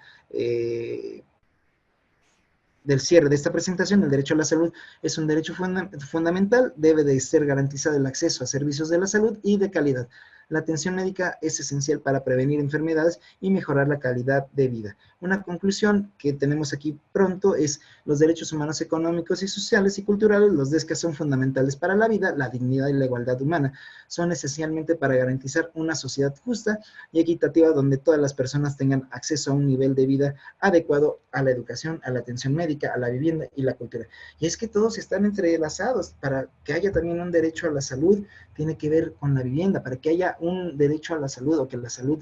del cierre de esta presentación, el derecho a la salud es un derecho fundamental, debe de ser garantizado el acceso a servicios de la salud y de calidad. La atención médica es esencial para prevenir enfermedades y mejorar la calidad de vida. Una conclusión que tenemos aquí pronto es los derechos humanos económicos y sociales y culturales, los DESCA son fundamentales para la vida, la dignidad y la igualdad humana. Son esencialmente para garantizar una sociedad justa y equitativa donde todas las personas tengan acceso a un nivel de vida adecuado a la educación, a la atención médica, a la vivienda y la cultura. Y es que todos están entrelazados. Para que haya también un derecho a la salud, tiene que ver con la vivienda. Para que haya un derecho a la salud o que la salud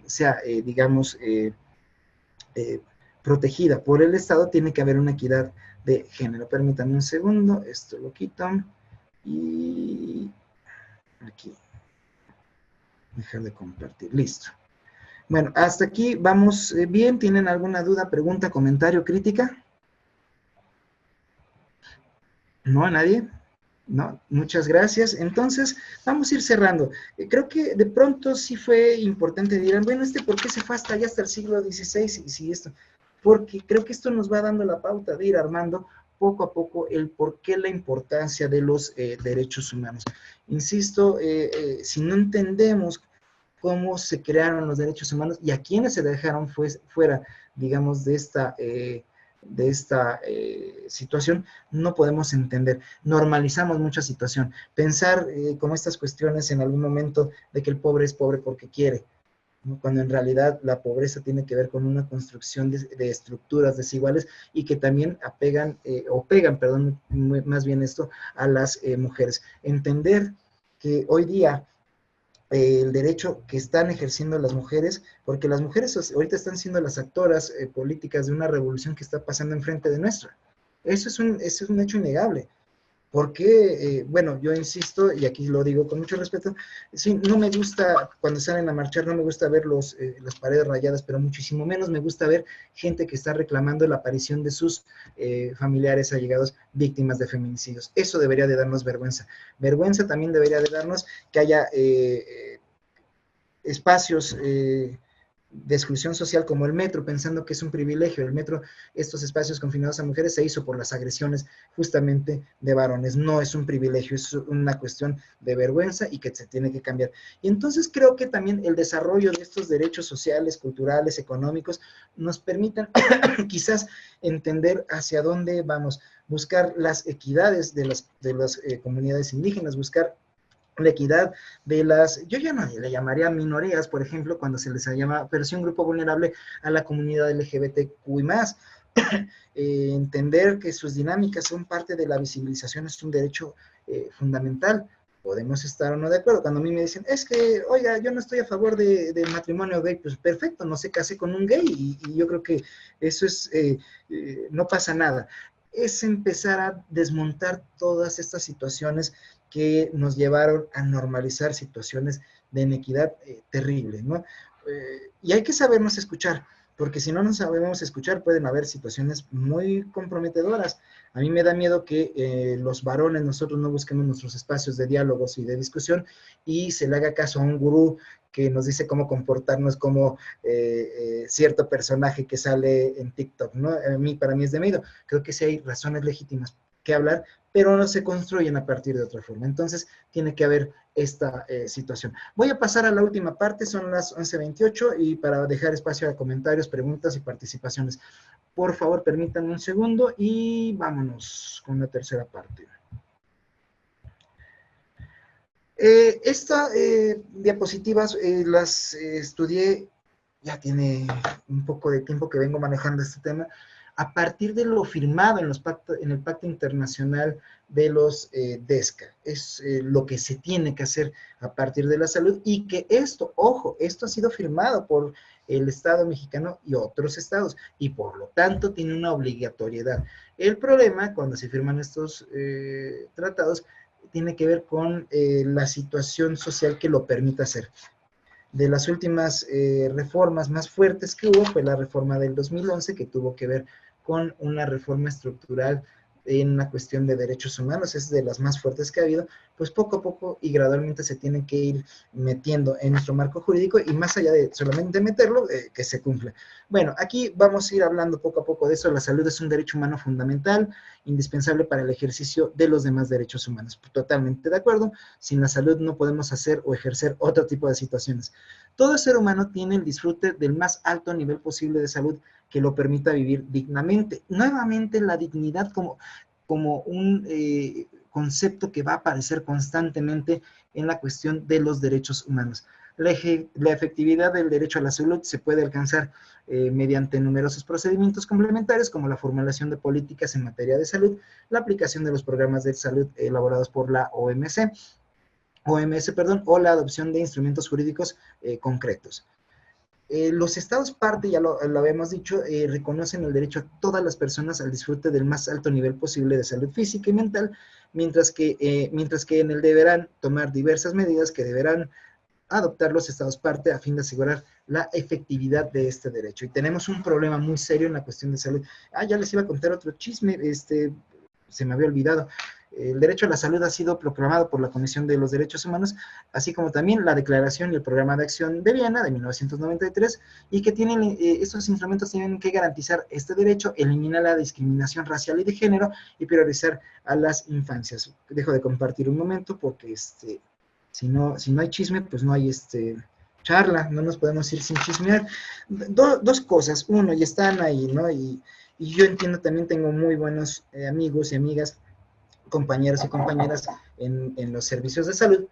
sea, digamos, protegida por el Estado, tiene que haber una equidad de género. Permítanme un segundo, esto lo quito y aquí, dejar de compartir, listo. Bueno, hasta aquí vamos bien. ¿Tienen alguna duda, pregunta, comentario, crítica? ¿No? ¿Nadie? No, muchas gracias. Entonces, vamos a ir cerrando. Creo que de pronto sí fue importante, dirán, bueno, ¿por qué se fue hasta allá, hasta el siglo XVI? Y sí, esto, porque creo que esto nos va dando la pauta de ir armando poco a poco el por qué la importancia de los derechos humanos. Insisto, si no entendemos cómo se crearon los derechos humanos y a quienes se dejaron fuera, digamos, de esta situación, no podemos entender. Normalizamos mucha situación. Pensar como estas cuestiones en algún momento de que el pobre es pobre porque quiere, ¿no? Cuando en realidad la pobreza tiene que ver con una construcción de estructuras desiguales y que también pegan, más bien esto, a las mujeres. Entender que hoy día el derecho que están ejerciendo las mujeres, porque las mujeres ahorita están siendo las actoras políticas de una revolución que está pasando enfrente de nuestra. Eso es un hecho innegable. Porque, bueno, yo insisto, y aquí lo digo con mucho respeto, sí, no me gusta, cuando salen a marchar, no me gusta ver las paredes rayadas, pero muchísimo menos me gusta ver gente que está reclamando la aparición de sus familiares allegados víctimas de feminicidios. Eso debería de darnos vergüenza. Vergüenza también debería de darnos que haya espacios de exclusión social como el metro, pensando que es un privilegio. El metro, estos espacios confinados a mujeres, se hizo por las agresiones justamente de varones. No es un privilegio, es una cuestión de vergüenza y que se tiene que cambiar. Y entonces creo que también el desarrollo de estos derechos sociales, culturales, económicos, nos permitan quizás entender hacia dónde vamos, buscar las equidades de las comunidades indígenas, buscar la equidad de yo ya no le llamaría minorías, por ejemplo, cuando se les llama, pero sí un grupo vulnerable a la comunidad LGBTQI+, entender que sus dinámicas son parte de la visibilización, es un derecho fundamental. Podemos estar o no de acuerdo. Cuando a mí me dicen, es que, oiga, yo no estoy a favor del matrimonio gay, pues perfecto, no se case con un gay, y yo creo que eso es, no pasa nada. Es empezar a desmontar todas estas situaciones que nos llevaron a normalizar situaciones de inequidad terrible, ¿no? Y hay que sabernos escuchar, porque si no nos sabemos escuchar pueden haber situaciones muy comprometedoras. A mí me da miedo que los varones, nosotros no busquemos nuestros espacios de diálogos y de discusión y se le haga caso a un gurú que nos dice cómo comportarnos como cierto personaje que sale en TikTok, ¿no? Para mí es de miedo. Creo que sí hay razones legítimas que hablar, pero no se construyen a partir de otra forma. Entonces, tiene que haber esta situación. Voy a pasar a la última parte, son las 11:28, y para dejar espacio a comentarios, preguntas y participaciones. Por favor, permítanme un segundo y vámonos con la tercera parte. Estas diapositivas las estudié, ya tiene un poco de tiempo que vengo manejando este tema, a partir de lo firmado en el Pacto Internacional de los DESCA. Es lo que se tiene que hacer a partir de la salud, y que esto, ojo, esto ha sido firmado por el Estado mexicano y otros estados, y por lo tanto tiene una obligatoriedad. El problema cuando se firman estos tratados tiene que ver con la situación social que lo permita hacer. De las últimas reformas más fuertes que hubo fue la reforma del 2011, que tuvo que ver con una reforma estructural en la cuestión de derechos humanos, es de las más fuertes que ha habido, pues poco a poco y gradualmente se tienen que ir metiendo en nuestro marco jurídico y más allá de solamente meterlo, que se cumpla. Bueno, aquí vamos a ir hablando poco a poco de eso. La salud es un derecho humano fundamental, indispensable para el ejercicio de los demás derechos humanos. Totalmente de acuerdo, sin la salud no podemos hacer o ejercer otro tipo de situaciones. Todo ser humano tiene el disfrute del más alto nivel posible de salud que lo permita vivir dignamente. Nuevamente, la dignidad como un concepto que va a aparecer constantemente en la cuestión de los derechos humanos. La efectividad del derecho a la salud se puede alcanzar mediante numerosos procedimientos complementarios como la formulación de políticas en materia de salud, la aplicación de los programas de salud elaborados por la OMS, o la adopción de instrumentos jurídicos concretos. Los estados parte, ya lo habíamos dicho, reconocen el derecho a todas las personas al disfrute del más alto nivel posible de salud física y mental, mientras que en él deberán tomar diversas medidas que deberán adoptar los estados parte a fin de asegurar la efectividad de este derecho. Y tenemos un problema muy serio en la cuestión de salud. Ya les iba a contar otro chisme, se me había olvidado. El derecho a la salud ha sido proclamado por la Comisión de los Derechos Humanos, así como también la Declaración y el Programa de Acción de Viena de 1993, y que tienen, estos instrumentos tienen que garantizar este derecho, eliminar la discriminación racial y de género y priorizar a las infancias. Dejo de compartir un momento porque si no hay chisme, pues no hay charla, no nos podemos ir sin chismear. Dos cosas, uno, y están ahí, ¿no? Y yo entiendo, también tengo muy buenos amigos y amigas, compañeros y compañeras en los servicios de salud,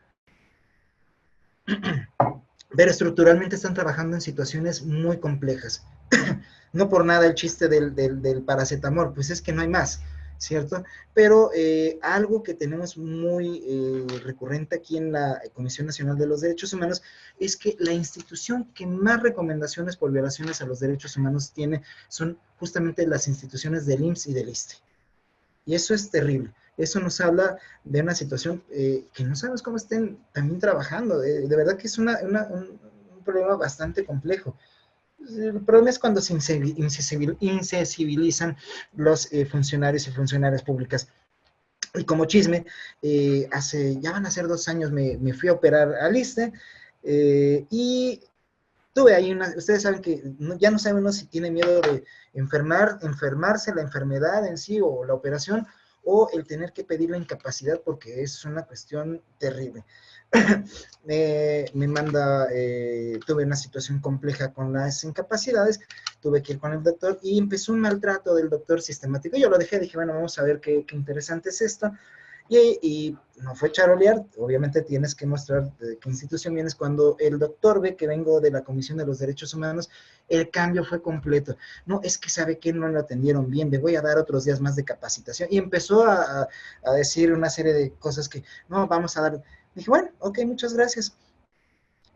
pero estructuralmente están trabajando en situaciones muy complejas. No por nada el chiste del paracetamol, pues es que no hay más, ¿cierto? Pero algo que tenemos muy recurrente aquí en la Comisión Nacional de los Derechos Humanos es que la institución que más recomendaciones por violaciones a los derechos humanos tiene son justamente las instituciones del IMSS y del ISSSTE. Y eso es terrible. Eso nos habla de una situación que no sabemos cómo estén también trabajando. De verdad que es un problema bastante complejo. El problema es cuando se insensibilizan los funcionarios y funcionarias públicas. Y como chisme, ya van a ser 2 años, me fui a operar al ISSSTE y tuve ahí ustedes saben que ya no saben uno si tiene miedo de enfermarse, la enfermedad en sí o la operación, o el tener que pedir la incapacidad, porque es una cuestión terrible. Tuve una situación compleja con las incapacidades, tuve que ir con el doctor y empezó un maltrato del doctor sistemático. Yo lo dejé, dije, bueno, vamos a ver qué interesante es esto. Y no fue charolear, obviamente tienes que mostrar de qué institución vienes. Cuando el doctor ve que vengo de la Comisión de los Derechos Humanos, el cambio fue completo. No, es que sabe que no lo atendieron bien, le voy a dar otros días más de capacitación. Y empezó a decir una serie de cosas que, no, vamos a dar. Dije, bueno, ok, muchas gracias.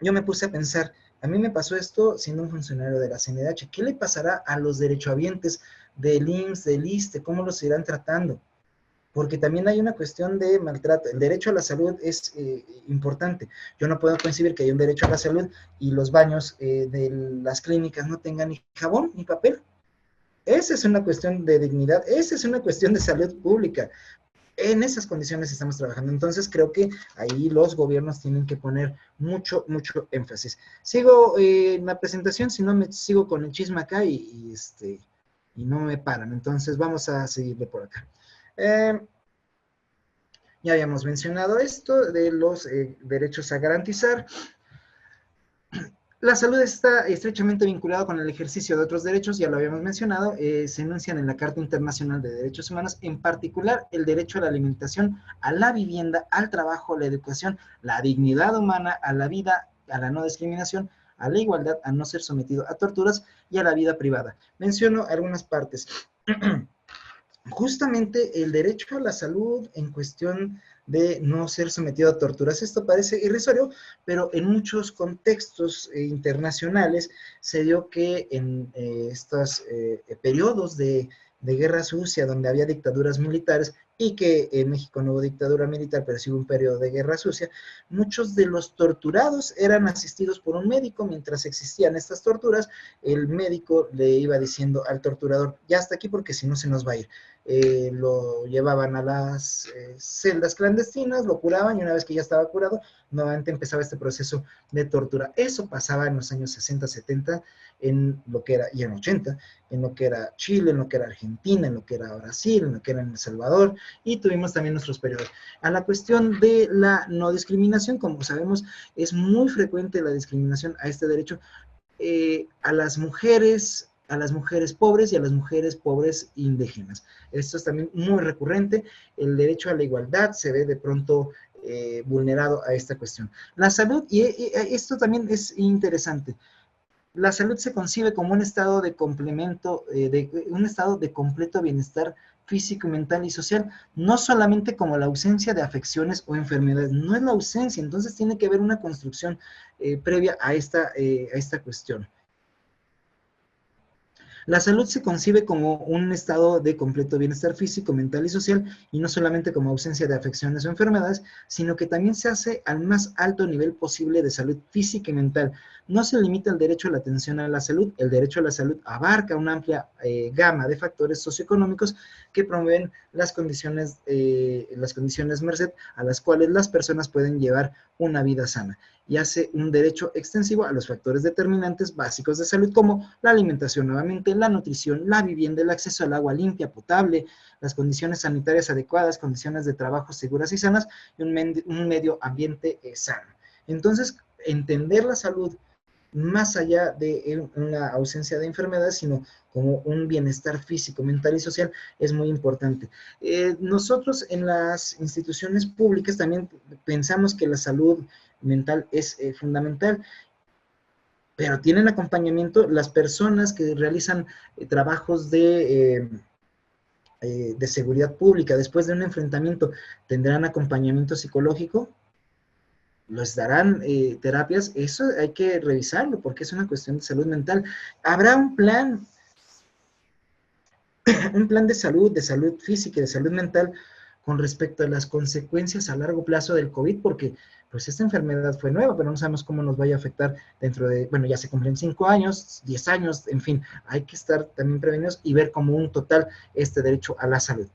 Yo me puse a pensar, a mí me pasó esto siendo un funcionario de la CNDH, ¿qué le pasará a los derechohabientes del IMSS, del ISSSTE? ¿Cómo los irán tratando? Porque también hay una cuestión de maltrato. El derecho a la salud es importante. Yo no puedo concebir que haya un derecho a la salud y los baños de las clínicas no tengan ni jabón ni papel. Esa es una cuestión de dignidad, esa es una cuestión de salud pública. En esas condiciones estamos trabajando. Entonces creo que ahí los gobiernos tienen que poner mucho énfasis. Sigo en la presentación, si no me sigo con el chisme acá y no me paran. Entonces vamos a seguirle por acá. Ya habíamos mencionado esto de los derechos a garantizar. La salud está estrechamente vinculada con el ejercicio de otros derechos, ya lo habíamos mencionado, se enuncian en la Carta Internacional de Derechos Humanos, en particular el derecho a la alimentación, a la vivienda, al trabajo, a la educación, la dignidad humana, a la vida, a la no discriminación, a la igualdad, a no ser sometido a torturas y a la vida privada. Menciono algunas partes. Justamente el derecho a la salud en cuestión de no ser sometido a torturas. Esto parece irrisorio, pero en muchos contextos internacionales se dio que en estos periodos de guerra sucia, donde había dictaduras militares, y que en México no hubo dictadura militar, pero sí hubo un periodo de guerra sucia, muchos de los torturados eran asistidos por un médico. Mientras existían estas torturas, el médico le iba diciendo al torturador, ya hasta aquí porque si no se nos va a ir. lo llevaban a las celdas clandestinas, lo curaban y una vez que ya estaba curado, nuevamente empezaba este proceso de tortura. Eso pasaba en los años 60, 70, en lo que era, y en 80, en lo que era Chile, en lo que era Argentina, en lo que era Brasil, en lo que era en El Salvador, y tuvimos también nuestros periodos. A la cuestión de la no discriminación, como sabemos, es muy frecuente la discriminación a este derecho, a las mujeres pobres y a las mujeres pobres indígenas. Esto es también muy recurrente. El derecho a la igualdad se ve de pronto vulnerado a esta cuestión. La salud, y esto también es interesante, la salud se concibe como un estado de complemento, un estado de completo bienestar físico, mental y social, no solamente como la ausencia de afecciones o enfermedades, no es la ausencia, entonces tiene que haber una construcción previa a esta cuestión. La salud se concibe como un estado de completo bienestar físico, mental y social, y no solamente como ausencia de afecciones o enfermedades, sino que también se hace al más alto nivel posible de salud física y mental. No se limita el derecho a la atención a la salud, el derecho a la salud abarca una amplia gama de factores socioeconómicos que promueven las condiciones merced a las cuales las personas pueden llevar una vida sana, y hace un derecho extensivo a los factores determinantes básicos de salud como la alimentación nuevamente, la nutrición, la vivienda, el acceso al agua limpia, potable, las condiciones sanitarias adecuadas, condiciones de trabajo seguras y sanas y un medio ambiente sano. Entonces, entender la salud más allá de una ausencia de enfermedades, sino como un bienestar físico, mental y social, es muy importante. Nosotros en las instituciones públicas también pensamos que la salud mental es fundamental, pero tienen acompañamiento las personas que realizan trabajos de seguridad pública. Después de un enfrentamiento, ¿tendrán acompañamiento psicológico? ¿Les darán terapias? Eso hay que revisarlo porque es una cuestión de salud mental. ¿Habrá un plan de salud física y de salud mental con respecto a las consecuencias a largo plazo del COVID? Porque pues esta enfermedad fue nueva, pero no sabemos cómo nos vaya a afectar dentro de, bueno, ya se cumplen 5 años, 10 años, en fin, hay que estar también prevenidos y ver como un total este derecho a la salud.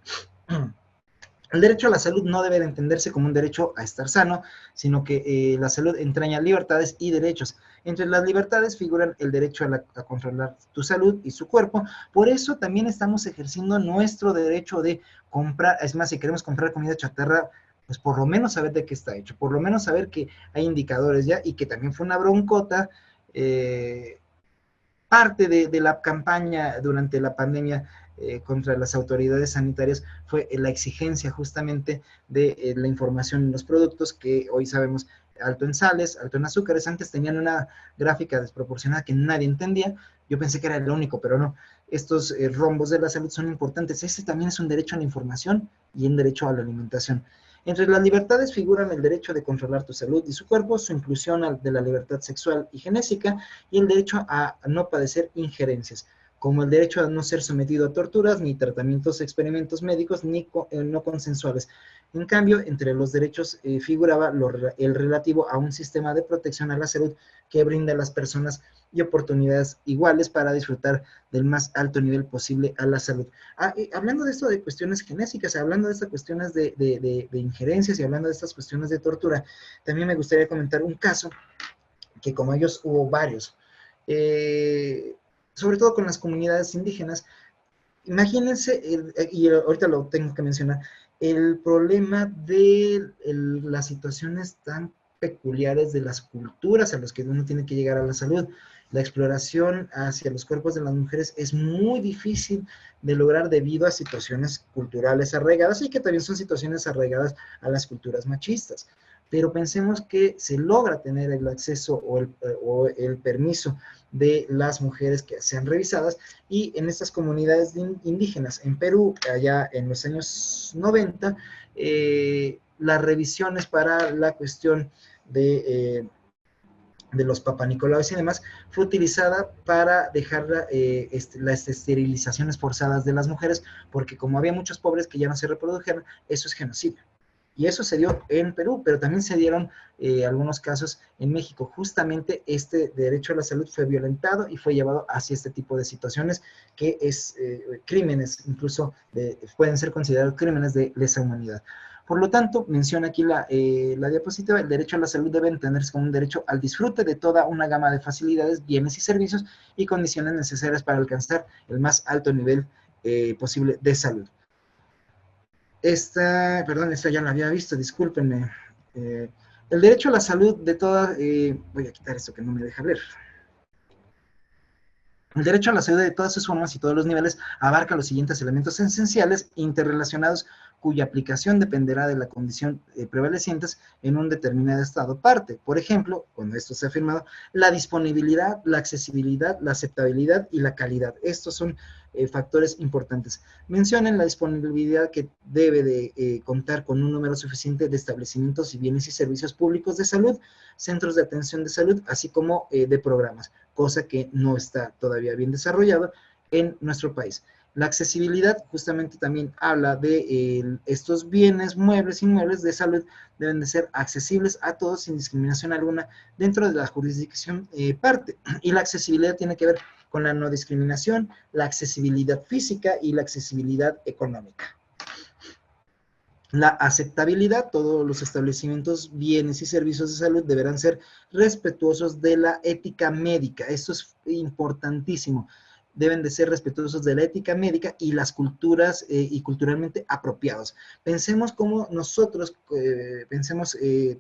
El derecho a la salud no debe de entenderse como un derecho a estar sano, sino que la salud entraña libertades y derechos. Entre las libertades figuran el derecho a controlar tu salud y su cuerpo. Por eso también estamos ejerciendo nuestro derecho de comprar, es más, si queremos comprar comida chatarra, pues por lo menos saber de qué está hecho, por lo menos saber que hay indicadores ya y que también fue una broncota, parte de la campaña durante la pandemia contra las autoridades sanitarias fue la exigencia justamente de la información en los productos, que hoy sabemos alto en sales, alto en azúcares. Antes tenían una gráfica desproporcionada que nadie entendía. Yo pensé que era el único, pero no. Estos rombos de la salud son importantes. Ese también es un derecho a la información y un derecho a la alimentación. Entre las libertades figuran el derecho de controlar tu salud y su cuerpo, su inclusión de la libertad sexual y genésica, y el derecho a no padecer injerencias, como el derecho a no ser sometido a torturas, ni tratamientos, experimentos médicos, ni no consensuales. En cambio, entre los derechos figuraba el relativo a un sistema de protección a la salud que brinda a las personas y oportunidades iguales para disfrutar del más alto nivel posible a la salud. Hablando de esto de cuestiones genéticas, hablando de estas cuestiones de injerencias y hablando de estas cuestiones de tortura, también me gustaría comentar un caso que como ellos hubo varios, sobre todo con las comunidades indígenas. Imagínense, y ahorita lo tengo que mencionar, el problema de las situaciones tan peculiares de las culturas a las que uno tiene que llegar a la salud. La exploración hacia los cuerpos de las mujeres es muy difícil de lograr debido a situaciones culturales arraigadas y que también son situaciones arraigadas a las culturas machistas. Pero pensemos que se logra tener el acceso o el permiso de las mujeres que sean revisadas, y en estas comunidades indígenas en Perú, allá en los años 90, las revisiones para la cuestión de los papanicolaos y demás, fue utilizada para dejar las esterilizaciones forzadas de las mujeres, porque como había muchos pobres que ya no se reprodujeron, eso es genocidio. Y eso se dio en Perú, pero también se dieron algunos casos en México. Justamente este derecho a la salud fue violentado y fue llevado hacia este tipo de situaciones que es crímenes, incluso pueden ser considerados crímenes de lesa humanidad. Por lo tanto, menciona aquí la diapositiva, el derecho a la salud debe entenderse como un derecho al disfrute de toda una gama de facilidades, bienes y servicios y condiciones necesarias para alcanzar el más alto nivel posible de salud. Esta ya la había visto, discúlpenme. El derecho a la salud de toda, voy a quitar esto que no me deja ver. El derecho a la salud de todas sus formas y todos los niveles abarca los siguientes elementos esenciales interrelacionados cuya aplicación dependerá de la condición prevalecientes en un determinado estado parte. Por ejemplo, cuando esto se ha afirmado, la disponibilidad, la accesibilidad, la aceptabilidad y la calidad. Estos son factores importantes. Mencionen la disponibilidad que debe de contar con un número suficiente de establecimientos y bienes y servicios públicos de salud, centros de atención de salud, así como de programas, cosa que no está todavía bien desarrollado en nuestro país. La accesibilidad justamente también habla de estos bienes, muebles, inmuebles de salud deben de ser accesibles a todos sin discriminación alguna dentro de la jurisdicción parte. Y la accesibilidad tiene que ver con la no discriminación, la accesibilidad física y la accesibilidad económica. La aceptabilidad, todos los establecimientos, bienes y servicios de salud deberán ser respetuosos de la ética médica. Esto es importantísimo. Deben de ser respetuosos de la ética médica y las culturas y culturalmente apropiados. Pensemos cómo nosotros,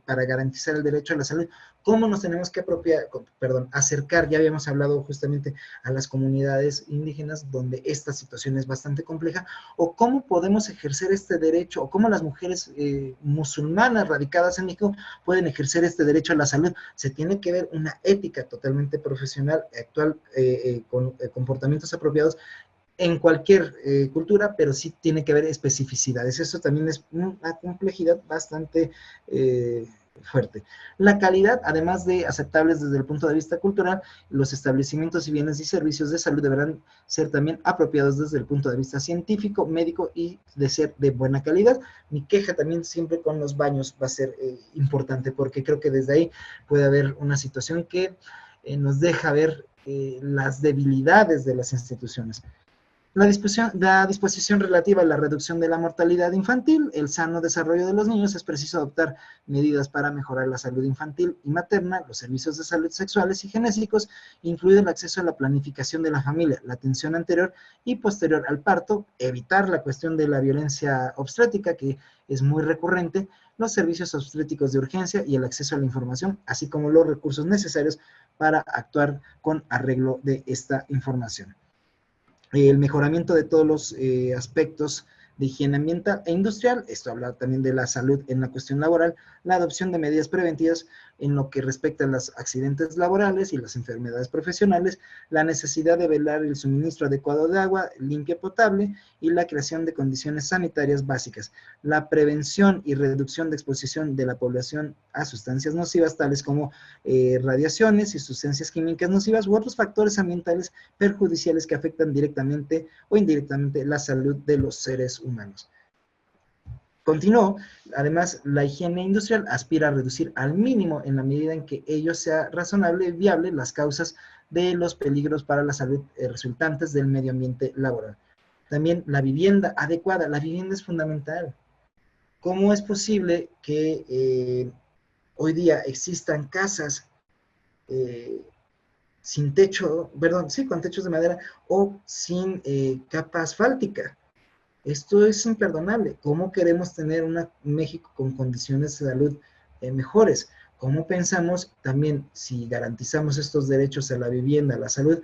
para garantizar el derecho a la salud, cómo nos tenemos que acercar, ya habíamos hablado justamente a las comunidades indígenas donde esta situación es bastante compleja, o cómo podemos ejercer este derecho, o cómo las mujeres musulmanas radicadas en México pueden ejercer este derecho a la salud. Se tiene que ver una ética totalmente profesional, actual, con comportamientos apropiados en cualquier cultura, pero sí tiene que haber especificidades. Eso también es una complejidad bastante fuerte. La calidad, además de aceptables desde el punto de vista cultural, los establecimientos y bienes y servicios de salud deberán ser también apropiados desde el punto de vista científico, médico y de ser de buena calidad. Mi queja también siempre con los baños va a ser importante, porque creo que desde ahí puede haber una situación que nos deja ver las debilidades de las instituciones. La disposición relativa a la reducción de la mortalidad infantil, el sano desarrollo de los niños, es preciso adoptar medidas para mejorar la salud infantil y materna, los servicios de salud sexuales y genésicos, incluido el acceso a la planificación de la familia, la atención anterior y posterior al parto, evitar la cuestión de la violencia obstétrica, que es muy recurrente, los servicios obstétricos de urgencia y el acceso a la información, así como los recursos necesarios para actuar con arreglo de esta información. El mejoramiento de todos los aspectos de higiene ambiental e industrial, esto habla también de la salud en la cuestión laboral, la adopción de medidas preventivas en lo que respecta a los accidentes laborales y las enfermedades profesionales, la necesidad de velar el suministro adecuado de agua limpia potable y la creación de condiciones sanitarias básicas, la prevención y reducción de exposición de la población a sustancias nocivas tales como radiaciones y sustancias químicas nocivas u otros factores ambientales perjudiciales que afectan directamente o indirectamente la salud de los seres humanos. Continuó, además, la higiene industrial aspira a reducir al mínimo, en la medida en que ello sea razonable y viable, las causas de los peligros para la salud resultantes del medio ambiente laboral. También la vivienda adecuada, la vivienda es fundamental. ¿Cómo es posible que hoy día existan casas sin techo, con techos de madera o sin capa asfáltica? Esto es imperdonable. ¿Cómo queremos tener un México con condiciones de salud mejores? ¿Cómo pensamos también, si garantizamos estos derechos a la vivienda, a la salud,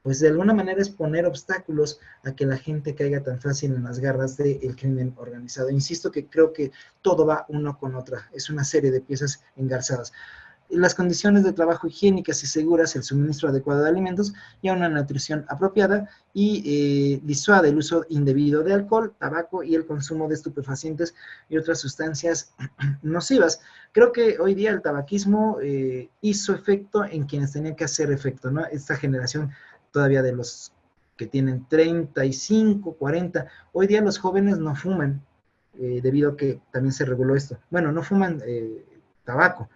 pues de alguna manera es poner obstáculos a que la gente caiga tan fácil en las garras del crimen organizado? Insisto que creo que todo va uno con otra, es una serie de piezas engarzadas. Las condiciones de trabajo higiénicas y seguras, el suministro adecuado de alimentos y a una nutrición apropiada y disuade el uso indebido de alcohol, tabaco y el consumo de estupefacientes y otras sustancias nocivas. Creo que hoy día el tabaquismo hizo efecto en quienes tenían que hacer efecto, ¿no? Esta generación todavía de los que tienen 35, 40, hoy día los jóvenes no fuman. debido a que también se reguló esto. Bueno, no fuman tabaco,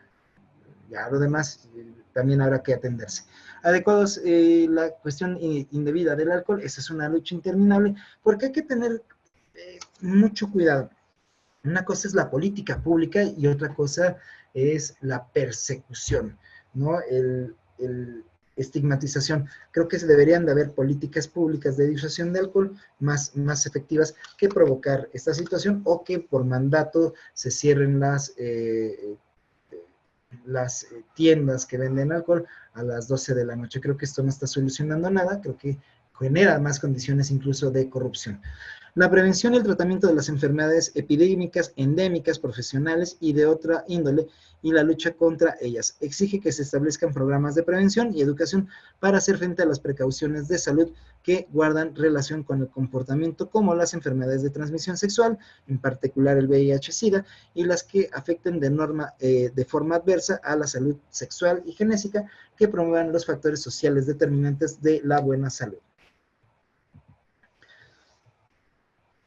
ya lo demás también habrá que atenderse. Adecuados, la cuestión indebida del alcohol, esa es una lucha interminable, porque hay que tener mucho cuidado. Una cosa es la política pública y otra cosa es la persecución, ¿no? El estigmatización. Creo que se deberían de haber políticas públicas de disuasión de alcohol más efectivas que provocar esta situación o que por mandato se cierren las tiendas que venden alcohol a las 12 de la noche. Creo que esto no está solucionando nada, creo que genera más condiciones incluso de corrupción. La prevención y el tratamiento de las enfermedades epidémicas, endémicas, profesionales y de otra índole, y la lucha contra ellas. Exige que se establezcan programas de prevención y educación para hacer frente a las precauciones de salud que guardan relación con el comportamiento, como las enfermedades de transmisión sexual, en particular el VIH-Sida, y las que afecten de forma adversa a la salud sexual y genésica, que promuevan los factores sociales determinantes de la buena salud.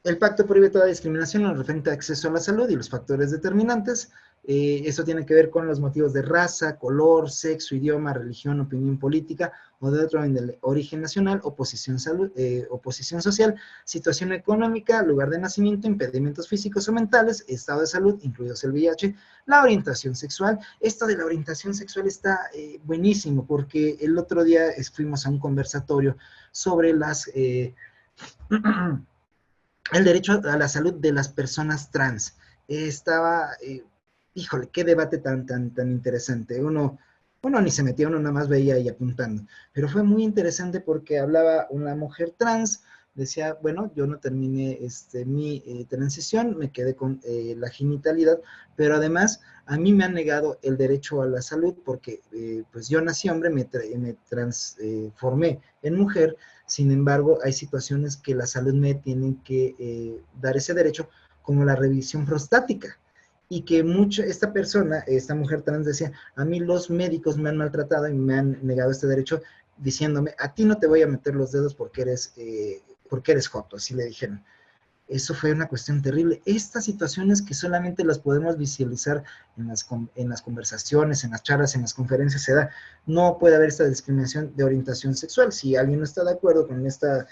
El pacto prohíbe toda discriminación en referente a acceso a la salud y los factores determinantes. Eso tiene que ver con los motivos de raza, color, sexo, idioma, religión, opinión política o de otro índole, origen nacional, oposición social, situación económica, lugar de nacimiento, impedimentos físicos o mentales, estado de salud, incluidos el VIH, la orientación sexual. Esto de la orientación sexual está buenísimo porque el otro día fuimos a un conversatorio sobre el derecho a la salud de las personas trans. Híjole, qué debate tan interesante. Uno ni se metía, uno nada más veía y apuntando. Pero fue muy interesante porque hablaba una mujer trans, decía, bueno, yo no terminé mi transición, me quedé con la genitalidad, pero además a mí me han negado el derecho a la salud porque pues yo nací hombre, me transformé en mujer. Sin embargo, hay situaciones que la salud me tiene que dar ese derecho, como la revisión prostática, y que esta mujer trans decía, a mí los médicos me han maltratado y me han negado este derecho, diciéndome, a ti no te voy a meter los dedos porque eres joto, así le dijeron. Eso fue una cuestión terrible. Estas situaciones que solamente las podemos visualizar en las conversaciones, en las charlas, en las conferencias, se da. No puede haber esta discriminación de orientación sexual. Si alguien no está de acuerdo con esta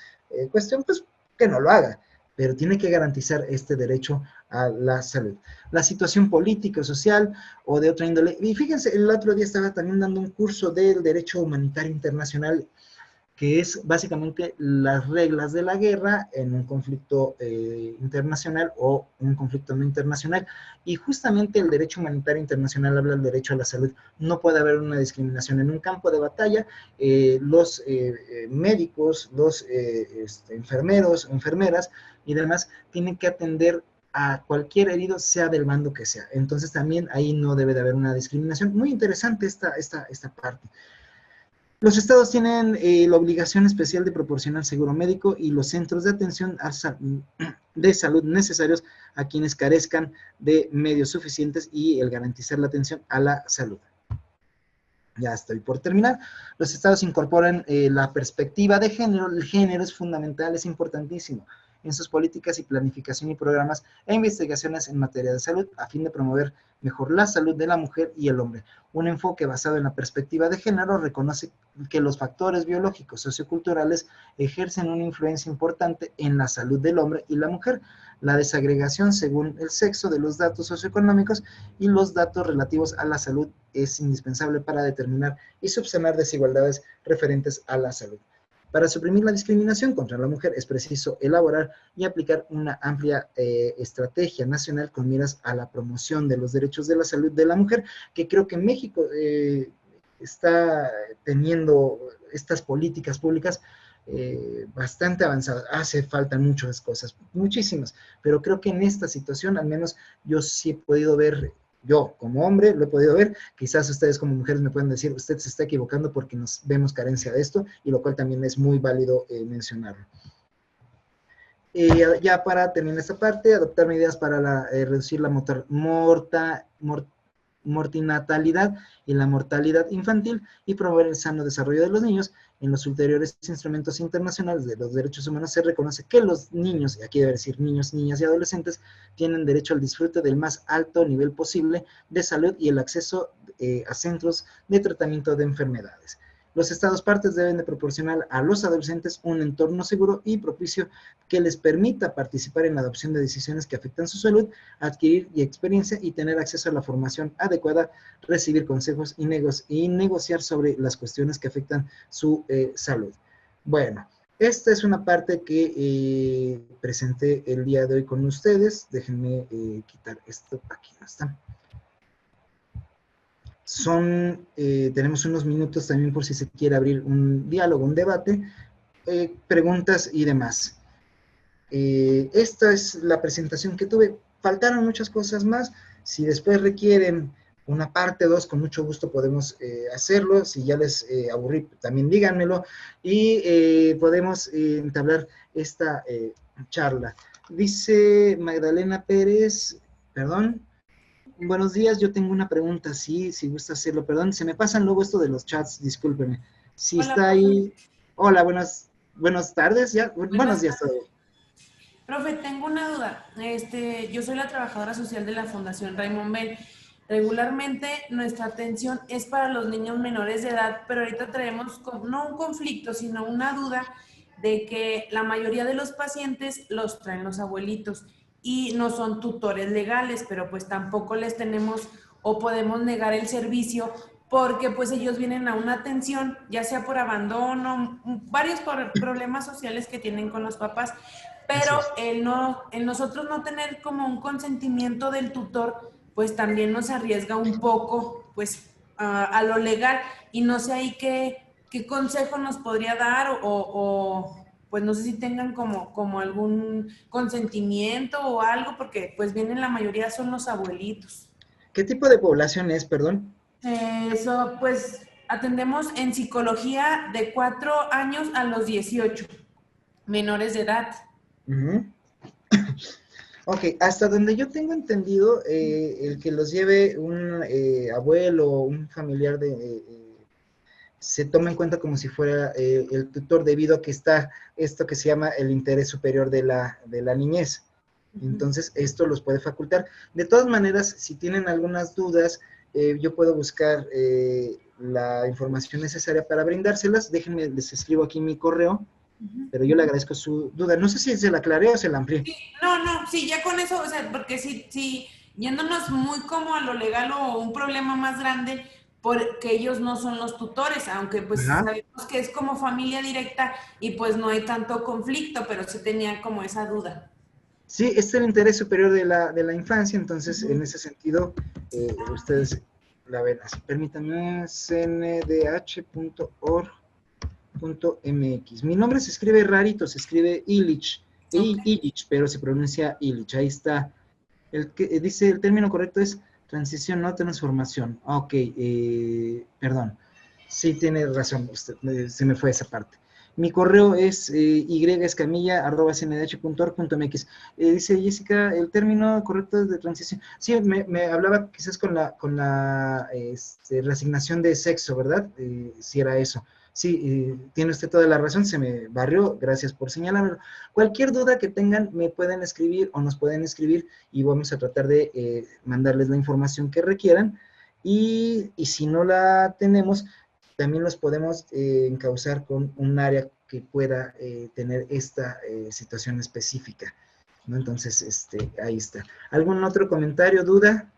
cuestión, pues que no lo haga, pero tiene que garantizar este derecho a la salud. La situación política, social o de otra índole. Y fíjense, el otro día estaba también dando un curso del derecho humanitario internacional, que es básicamente las reglas de la guerra en un conflicto internacional o un conflicto no internacional. Y justamente el derecho humanitario internacional habla del derecho a la salud. No puede haber una discriminación en un campo de batalla. Los médicos, los enfermeros, enfermeras y demás tienen que atender a cualquier herido, sea del bando que sea. Entonces también ahí no debe de haber una discriminación. Muy interesante esta parte. Los estados tienen la obligación especial de proporcionar seguro médico y los centros de atención de salud necesarios a quienes carezcan de medios suficientes y el garantizar la atención a la salud. Ya estoy por terminar. Los estados incorporan la perspectiva de género. El género es fundamental, es importantísimo en sus políticas y planificación y programas e investigaciones en materia de salud a fin de promover mejor la salud de la mujer y el hombre. Un enfoque basado en la perspectiva de género reconoce que los factores biológicos socioculturales ejercen una influencia importante en la salud del hombre y la mujer. La desagregación según el sexo de los datos socioeconómicos y los datos relativos a la salud es indispensable para determinar y subsanar desigualdades referentes a la salud. Para suprimir la discriminación contra la mujer es preciso elaborar y aplicar una amplia estrategia nacional con miras a la promoción de los derechos de la salud de la mujer, que creo que México está teniendo estas políticas públicas bastante avanzadas. Hace falta muchas cosas, muchísimas, pero creo que en esta situación, al menos yo sí he podido ver. Yo, como hombre, lo he podido ver. Quizás ustedes como mujeres me pueden decir, usted se está equivocando porque nos vemos carencia de esto, y lo cual también es muy válido mencionarlo. Ya para terminar esta parte, adoptar medidas para reducir la mortinatalidad y la mortalidad infantil y promover el sano desarrollo de los niños. En los ulteriores instrumentos internacionales de los derechos humanos se reconoce que los niños, y aquí debe decir niños, niñas y adolescentes, tienen derecho al disfrute del más alto nivel posible de salud y el acceso a centros de tratamiento de enfermedades. Los estados partes deben de proporcionar a los adolescentes un entorno seguro y propicio que les permita participar en la adopción de decisiones que afectan su salud, adquirir experiencia y tener acceso a la formación adecuada, recibir consejos y negociar sobre las cuestiones que afectan su salud. Bueno, esta es una parte que presenté el día de hoy con ustedes. Déjenme quitar esto, aquí está. Tenemos unos minutos también por si se quiere abrir un diálogo, un debate, preguntas y demás. Esta es la presentación que tuve. Faltaron muchas cosas más. Si después requieren una parte 2, con mucho gusto podemos hacerlo. Si ya les aburrí, también díganmelo. Y podemos entablar esta charla. Dice Magdalena Pérez, perdón. Buenos días, yo tengo una pregunta, sí, si gusta hacerlo, perdón, se me pasan luego esto de los chats, discúlpeme. Si Hola, está ahí, hola, buenas tardes, ya, buenos días tardes. todavía. Profe, tengo una duda. Yo soy la trabajadora social de la Fundación Raymond Bell. Regularmente nuestra atención es para los niños menores de edad, pero ahorita traemos no un conflicto, sino una duda de que la mayoría de los pacientes los traen los abuelitos y no son tutores legales, pero pues tampoco les tenemos o podemos negar el servicio porque pues ellos vienen a una atención, ya sea por abandono, varios problemas sociales que tienen con los papás, pero el nosotros no tener como un consentimiento del tutor, pues también nos arriesga un poco pues a lo legal, y no sé ahí qué consejo nos podría dar o pues no sé si tengan como algún consentimiento o algo, porque pues vienen la mayoría son los abuelitos. ¿Qué tipo de población es, perdón? Eso, pues atendemos en psicología de 4 años a los 18, menores de edad. Uh-huh. Ok, hasta donde yo tengo entendido, el que los lleve un abuelo o un familiar se toma en cuenta como si fuera el tutor, debido a que está esto que se llama el interés superior de la niñez. Entonces, esto los puede facultar. De todas maneras, si tienen algunas dudas, yo puedo buscar la información necesaria para brindárselas. Déjenme, les escribo aquí mi correo, pero yo le agradezco su duda. No sé si se la aclaré o se la amplié. Sí, sí, ya con eso, o sea, porque si yéndonos muy como a lo legal o un problema más grande, porque ellos no son los tutores, aunque pues sabemos que es como familia directa y pues no hay tanto conflicto, pero sí tenía como esa duda. Sí, es el interés superior de la infancia, entonces en ese sentido, ustedes la ven así. Permítanme, cndh.org.mx. Mi nombre se escribe rarito, se escribe Illich, Illich, pero se pronuncia Illich. Ahí está. Dice, el término correcto es transición, no transformación. Ok, perdón. Sí, tiene razón usted, se me fue esa parte. Mi correo es yescamilla@cndh.org.mx. Dice Jessica, el término correcto es de transición. Sí, me hablaba quizás con la reasignación de sexo, ¿verdad? Si era eso. Sí, tiene usted toda la razón, se me barrió, gracias por señalarlo. Cualquier duda que tengan, me pueden escribir o nos pueden escribir y vamos a tratar de mandarles la información que requieran. Y si no la tenemos, también los podemos encauzar con un área que pueda tener esta situación específica, ¿no? Entonces, ahí está. ¿Algún otro comentario, duda?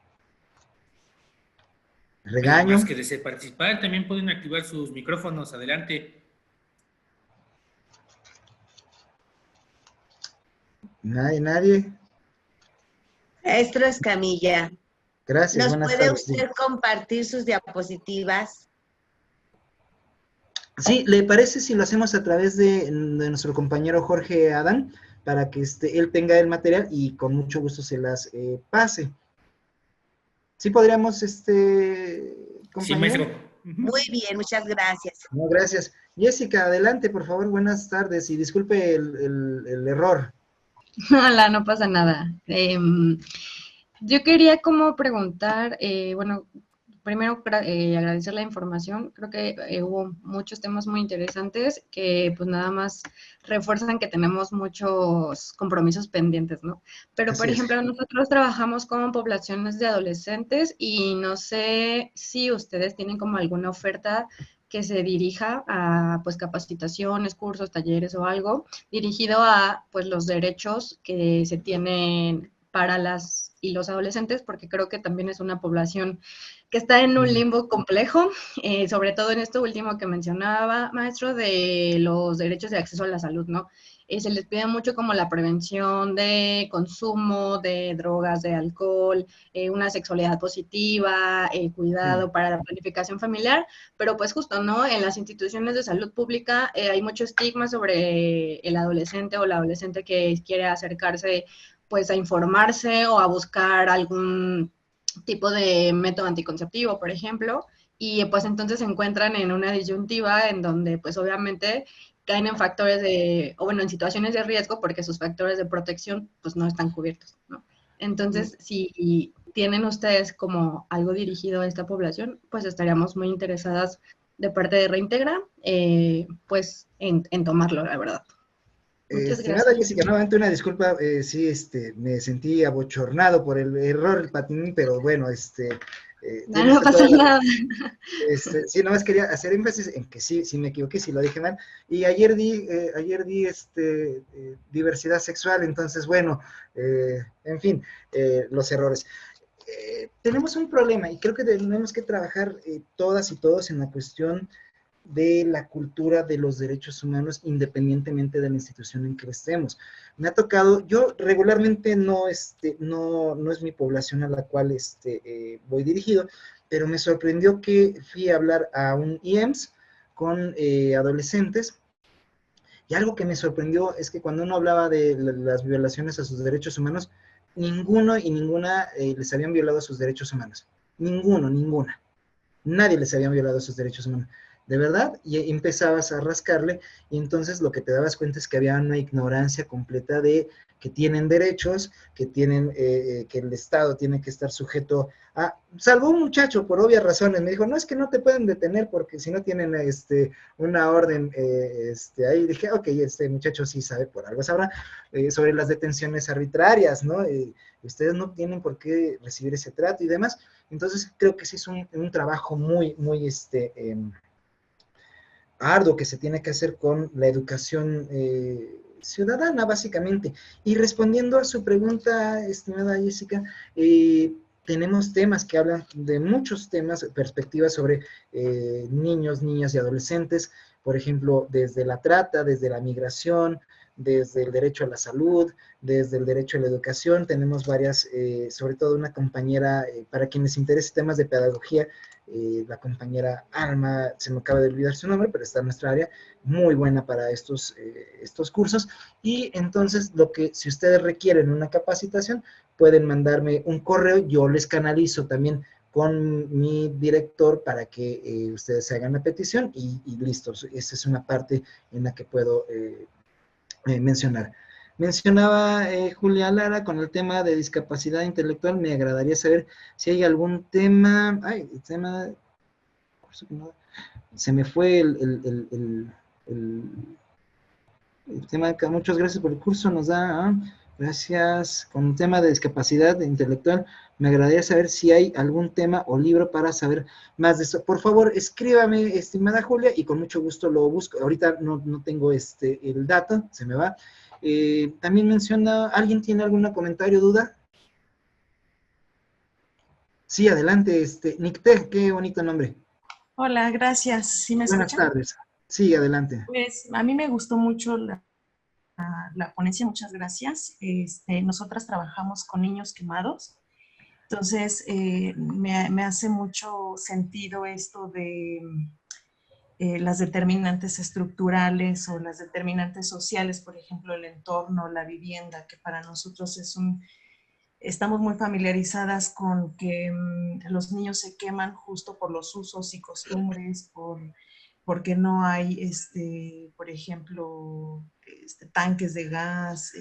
¿Regaño? Más que desee participar, también pueden activar sus micrófonos. Adelante. ¿Nadie? Maestro Escamilla. Gracias, ¿Nos buenas puede tardes. usted compartir sus diapositivas? Sí, ¿le parece si lo hacemos a través de nuestro compañero Jorge Adán, para que él tenga el material y con mucho gusto se las pase? ¿Sí podríamos, compañero? Sí, maestro. Muy bien, muchas gracias. No, gracias. Jessica, adelante, por favor, buenas tardes y disculpe el error. Hola, no pasa nada. Yo quería como preguntar, bueno, primero agradecer la información. Creo que hubo muchos temas muy interesantes que pues nada más refuerzan que tenemos muchos compromisos pendientes, ¿no? Pero, por Así es. ejemplo, nosotros trabajamos con poblaciones de adolescentes y no sé si ustedes tienen como alguna oferta que se dirija a pues capacitaciones, cursos, talleres o algo dirigido a pues los derechos que se tienen para las y los adolescentes, porque creo que también es una población que está en un limbo complejo, sobre todo en esto último que mencionaba, maestro, de los derechos de acceso a la salud, ¿no? Se les pide mucho como la prevención de consumo de drogas, de alcohol, una sexualidad positiva, cuidado para la planificación familiar, pero pues justo, ¿no? En las instituciones de salud pública hay mucho estigma sobre el adolescente o la adolescente que quiere acercarse pues a informarse o a buscar algún tipo de método anticonceptivo, por ejemplo, y pues entonces se encuentran en una disyuntiva en donde pues obviamente caen en factores de, o bueno, en situaciones de riesgo porque sus factores de protección pues no están cubiertos, ¿no? Entonces, si tienen ustedes como algo dirigido a esta población, pues estaríamos muy interesadas de parte de Reintegra, pues en tomarlo, la verdad. Muchas Estimada gracias. Jessica, nuevamente una disculpa, sí, me sentí abochornado por el error del patinín, pero bueno, No, tienes no pasa toda la nada. sí, nomás quería hacer énfasis en que sí, sí me equivoqué, sí lo dije mal. Y ayer di diversidad sexual, entonces, bueno, en fin, los errores. Tenemos un problema y creo que tenemos que trabajar todas y todos en la cuestión de la cultura de los derechos humanos independientemente de la institución en que estemos. Me ha tocado, yo regularmente no es mi población a la cual voy dirigido, pero me sorprendió que fui a hablar a un IEMS con adolescentes y algo que me sorprendió es que cuando uno hablaba de las violaciones a sus derechos humanos, ninguno y ninguna les habían violado sus derechos humanos. Ninguno, ninguna. Nadie les había violado sus derechos humanos. De verdad, y empezabas a rascarle, y entonces lo que te dabas cuenta es que había una ignorancia completa de que tienen derechos, que el Estado tiene que estar sujeto a, salvo un muchacho por obvias razones, me dijo, no es que no te pueden detener porque si no tienen una orden ahí, dije, ok, este muchacho sí sabe, por algo sabrá, sobre las detenciones arbitrarias, ¿no? Ustedes no tienen por qué recibir ese trato y demás. Entonces creo que sí es un trabajo muy, muy arduo que se tiene que hacer con la educación ciudadana, básicamente. Y respondiendo a su pregunta, estimada Jessica, tenemos temas que hablan de muchos temas, perspectivas sobre niños, niñas y adolescentes, por ejemplo, desde la trata, desde la migración, desde el derecho a la salud, desde el derecho a la educación. Tenemos varias, sobre todo una compañera, para quienes interesen temas de pedagogía, la compañera Alma, se me acaba de olvidar su nombre, pero está en nuestra área, muy buena para estos cursos. Y entonces, si ustedes requieren una capacitación, pueden mandarme un correo, yo les canalizo también con mi director para que ustedes hagan la petición y listo. Esa es una parte en la que puedo mencionar. Mencionaba Julia Lara con el tema de discapacidad intelectual. Me agradaría saber si hay algún tema. Ay, el tema. Se me fue el tema. Muchas gracias por el curso. Nos da. Gracias. Con el tema de discapacidad intelectual, me agradaría saber si hay algún tema o libro para saber más de eso. Por favor, escríbame, estimada Julia, y con mucho gusto lo busco. Ahorita no tengo el dato, se me va. También menciona, ¿alguien tiene algún comentario, duda? Sí, adelante, Nicté, qué bonito nombre. Hola, gracias. ¿Sí me Buenas escuchan? tardes. Sí, adelante. Pues a mí me gustó mucho la ponencia, muchas gracias. Nosotras trabajamos con niños quemados, entonces me hace mucho sentido esto de las determinantes estructurales o las determinantes sociales, por ejemplo, el entorno, la vivienda, que para nosotros estamos muy familiarizadas con que los niños se queman justo por los usos y costumbres, porque no hay, por ejemplo, tanques de gas,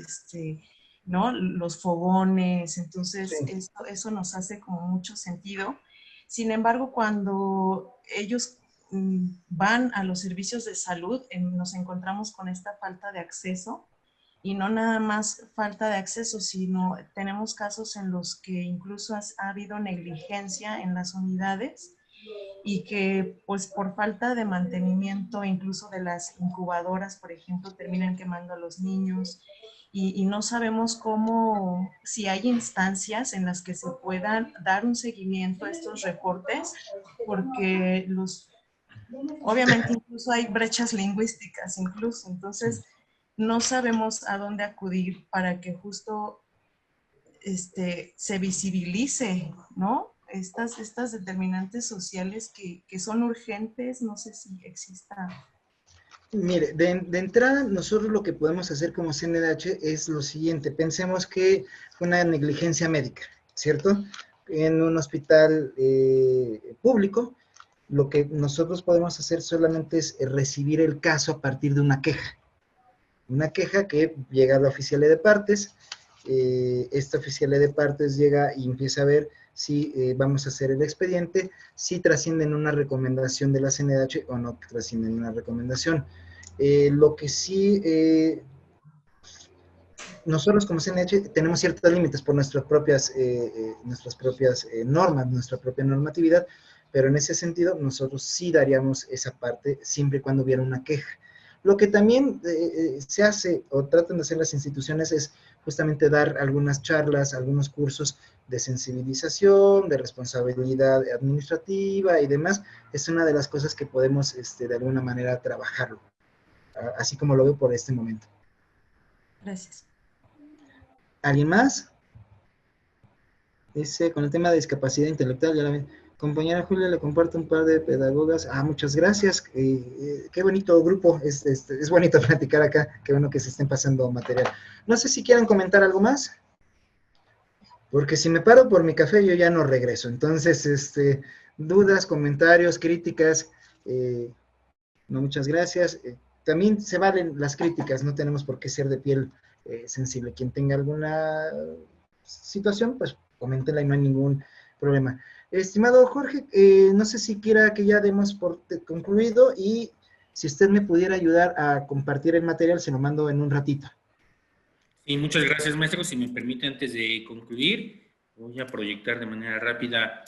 ¿no? Los fogones, entonces Sí. eso nos hace como mucho sentido. Sin embargo, cuando ellos van a los servicios de salud, nos encontramos con esta falta de acceso, y no nada más falta de acceso, sino tenemos casos en los que incluso ha habido negligencia en las unidades, y que pues por falta de mantenimiento incluso de las incubadoras, por ejemplo, terminan quemando a los niños, y no sabemos cómo, si hay instancias en las que se puedan dar un seguimiento a estos reportes, porque obviamente incluso hay brechas lingüísticas incluso, entonces no sabemos a dónde acudir para que justo se visibilice, ¿no? Estas determinantes sociales que son urgentes, no sé si exista. Mire, de entrada, nosotros lo que podemos hacer como CNDH es lo siguiente. Pensemos que fue una negligencia médica, ¿cierto? En un hospital público, lo que nosotros podemos hacer solamente es recibir el caso a partir de una queja. Una queja que llega a la oficialía de partes. Esta oficialía de partes llega y empieza a ver si vamos a hacer el expediente, si trascienden una recomendación de la CNDH o no trascienden una recomendación. Lo que sí, nosotros como CNDH tenemos ciertos límites por nuestras propias normas, nuestra propia normatividad, pero en ese sentido nosotros sí daríamos esa parte siempre y cuando hubiera una queja. Lo que también se hace o tratan de hacer las instituciones es justamente dar algunas charlas, algunos cursos de sensibilización, de responsabilidad administrativa y demás. Es una de las cosas que podemos de alguna manera trabajarlo, así como lo veo por este momento. Gracias. ¿Alguien más? Con el tema de discapacidad intelectual, ya la ven. Compañera Julia, le comparto un par de pedagogas. Muchas gracias. Qué bonito grupo. Es bonito platicar acá. Qué bueno que se estén pasando material. No sé si quieren comentar algo más. Porque si me paro por mi café, yo ya no regreso. Entonces, dudas, comentarios, críticas. No, muchas gracias. También se valen las críticas. No tenemos por qué ser de piel sensible. Quien tenga alguna situación, pues coméntela y no hay ningún problema. Estimado Jorge, no sé si quiera que ya demos por concluido, y si usted me pudiera ayudar a compartir el material, se lo mando en un ratito. Sí, muchas gracias, maestro. Si me permite, antes de concluir, voy a proyectar de manera rápida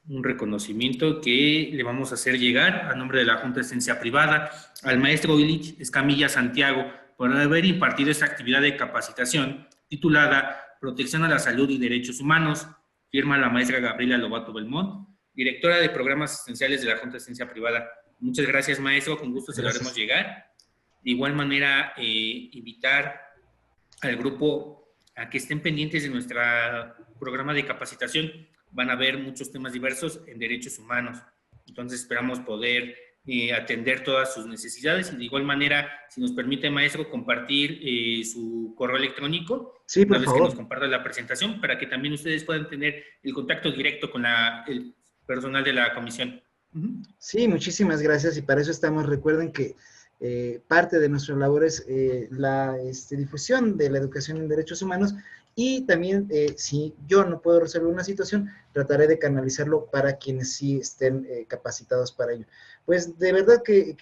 un reconocimiento que le vamos a hacer llegar a nombre de la Junta de Asistencia Privada al maestro Illich Escamilla Santiago por haber impartido esta actividad de capacitación titulada Protección a la Salud y Derechos Humanos. Firma la maestra Gabriela Lobato Belmont, directora de Programas Asistenciales de la Junta de Asistencia Privada. Muchas gracias, maestro. Con gusto se lo haremos llegar. De igual manera, invitar al grupo a que estén pendientes de nuestro programa de capacitación. Van a haber muchos temas diversos en derechos humanos. Entonces, esperamos poder atender todas sus necesidades, y de igual manera, si nos permite, maestro, compartir su correo electrónico, sí, por una vez favor, que nos comparta la presentación, para que también ustedes puedan tener el contacto directo con el personal de la comisión. Sí, muchísimas gracias, y para eso estamos. Recuerden que parte de nuestra labor es la difusión de la educación en derechos humanos, y también si yo no puedo resolver una situación, trataré de canalizarlo para quienes sí estén capacitados para ello. Pues de verdad que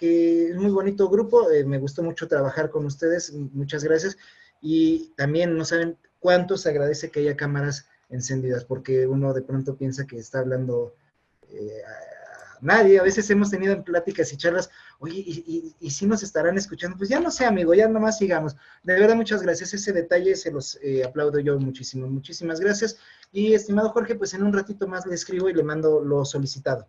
es muy bonito grupo, me gustó mucho trabajar con ustedes, muchas gracias, y también no saben cuánto se agradece que haya cámaras encendidas, porque uno de pronto piensa que está hablando nadie. A veces hemos tenido pláticas y charlas, oye, ¿y si nos estarán escuchando? Pues ya no sé, amigo, ya nomás sigamos. De verdad, muchas gracias. Ese detalle se los aplaudo yo muchísimo. Muchísimas gracias. Y estimado Jorge, pues en un ratito más le escribo y le mando lo solicitado.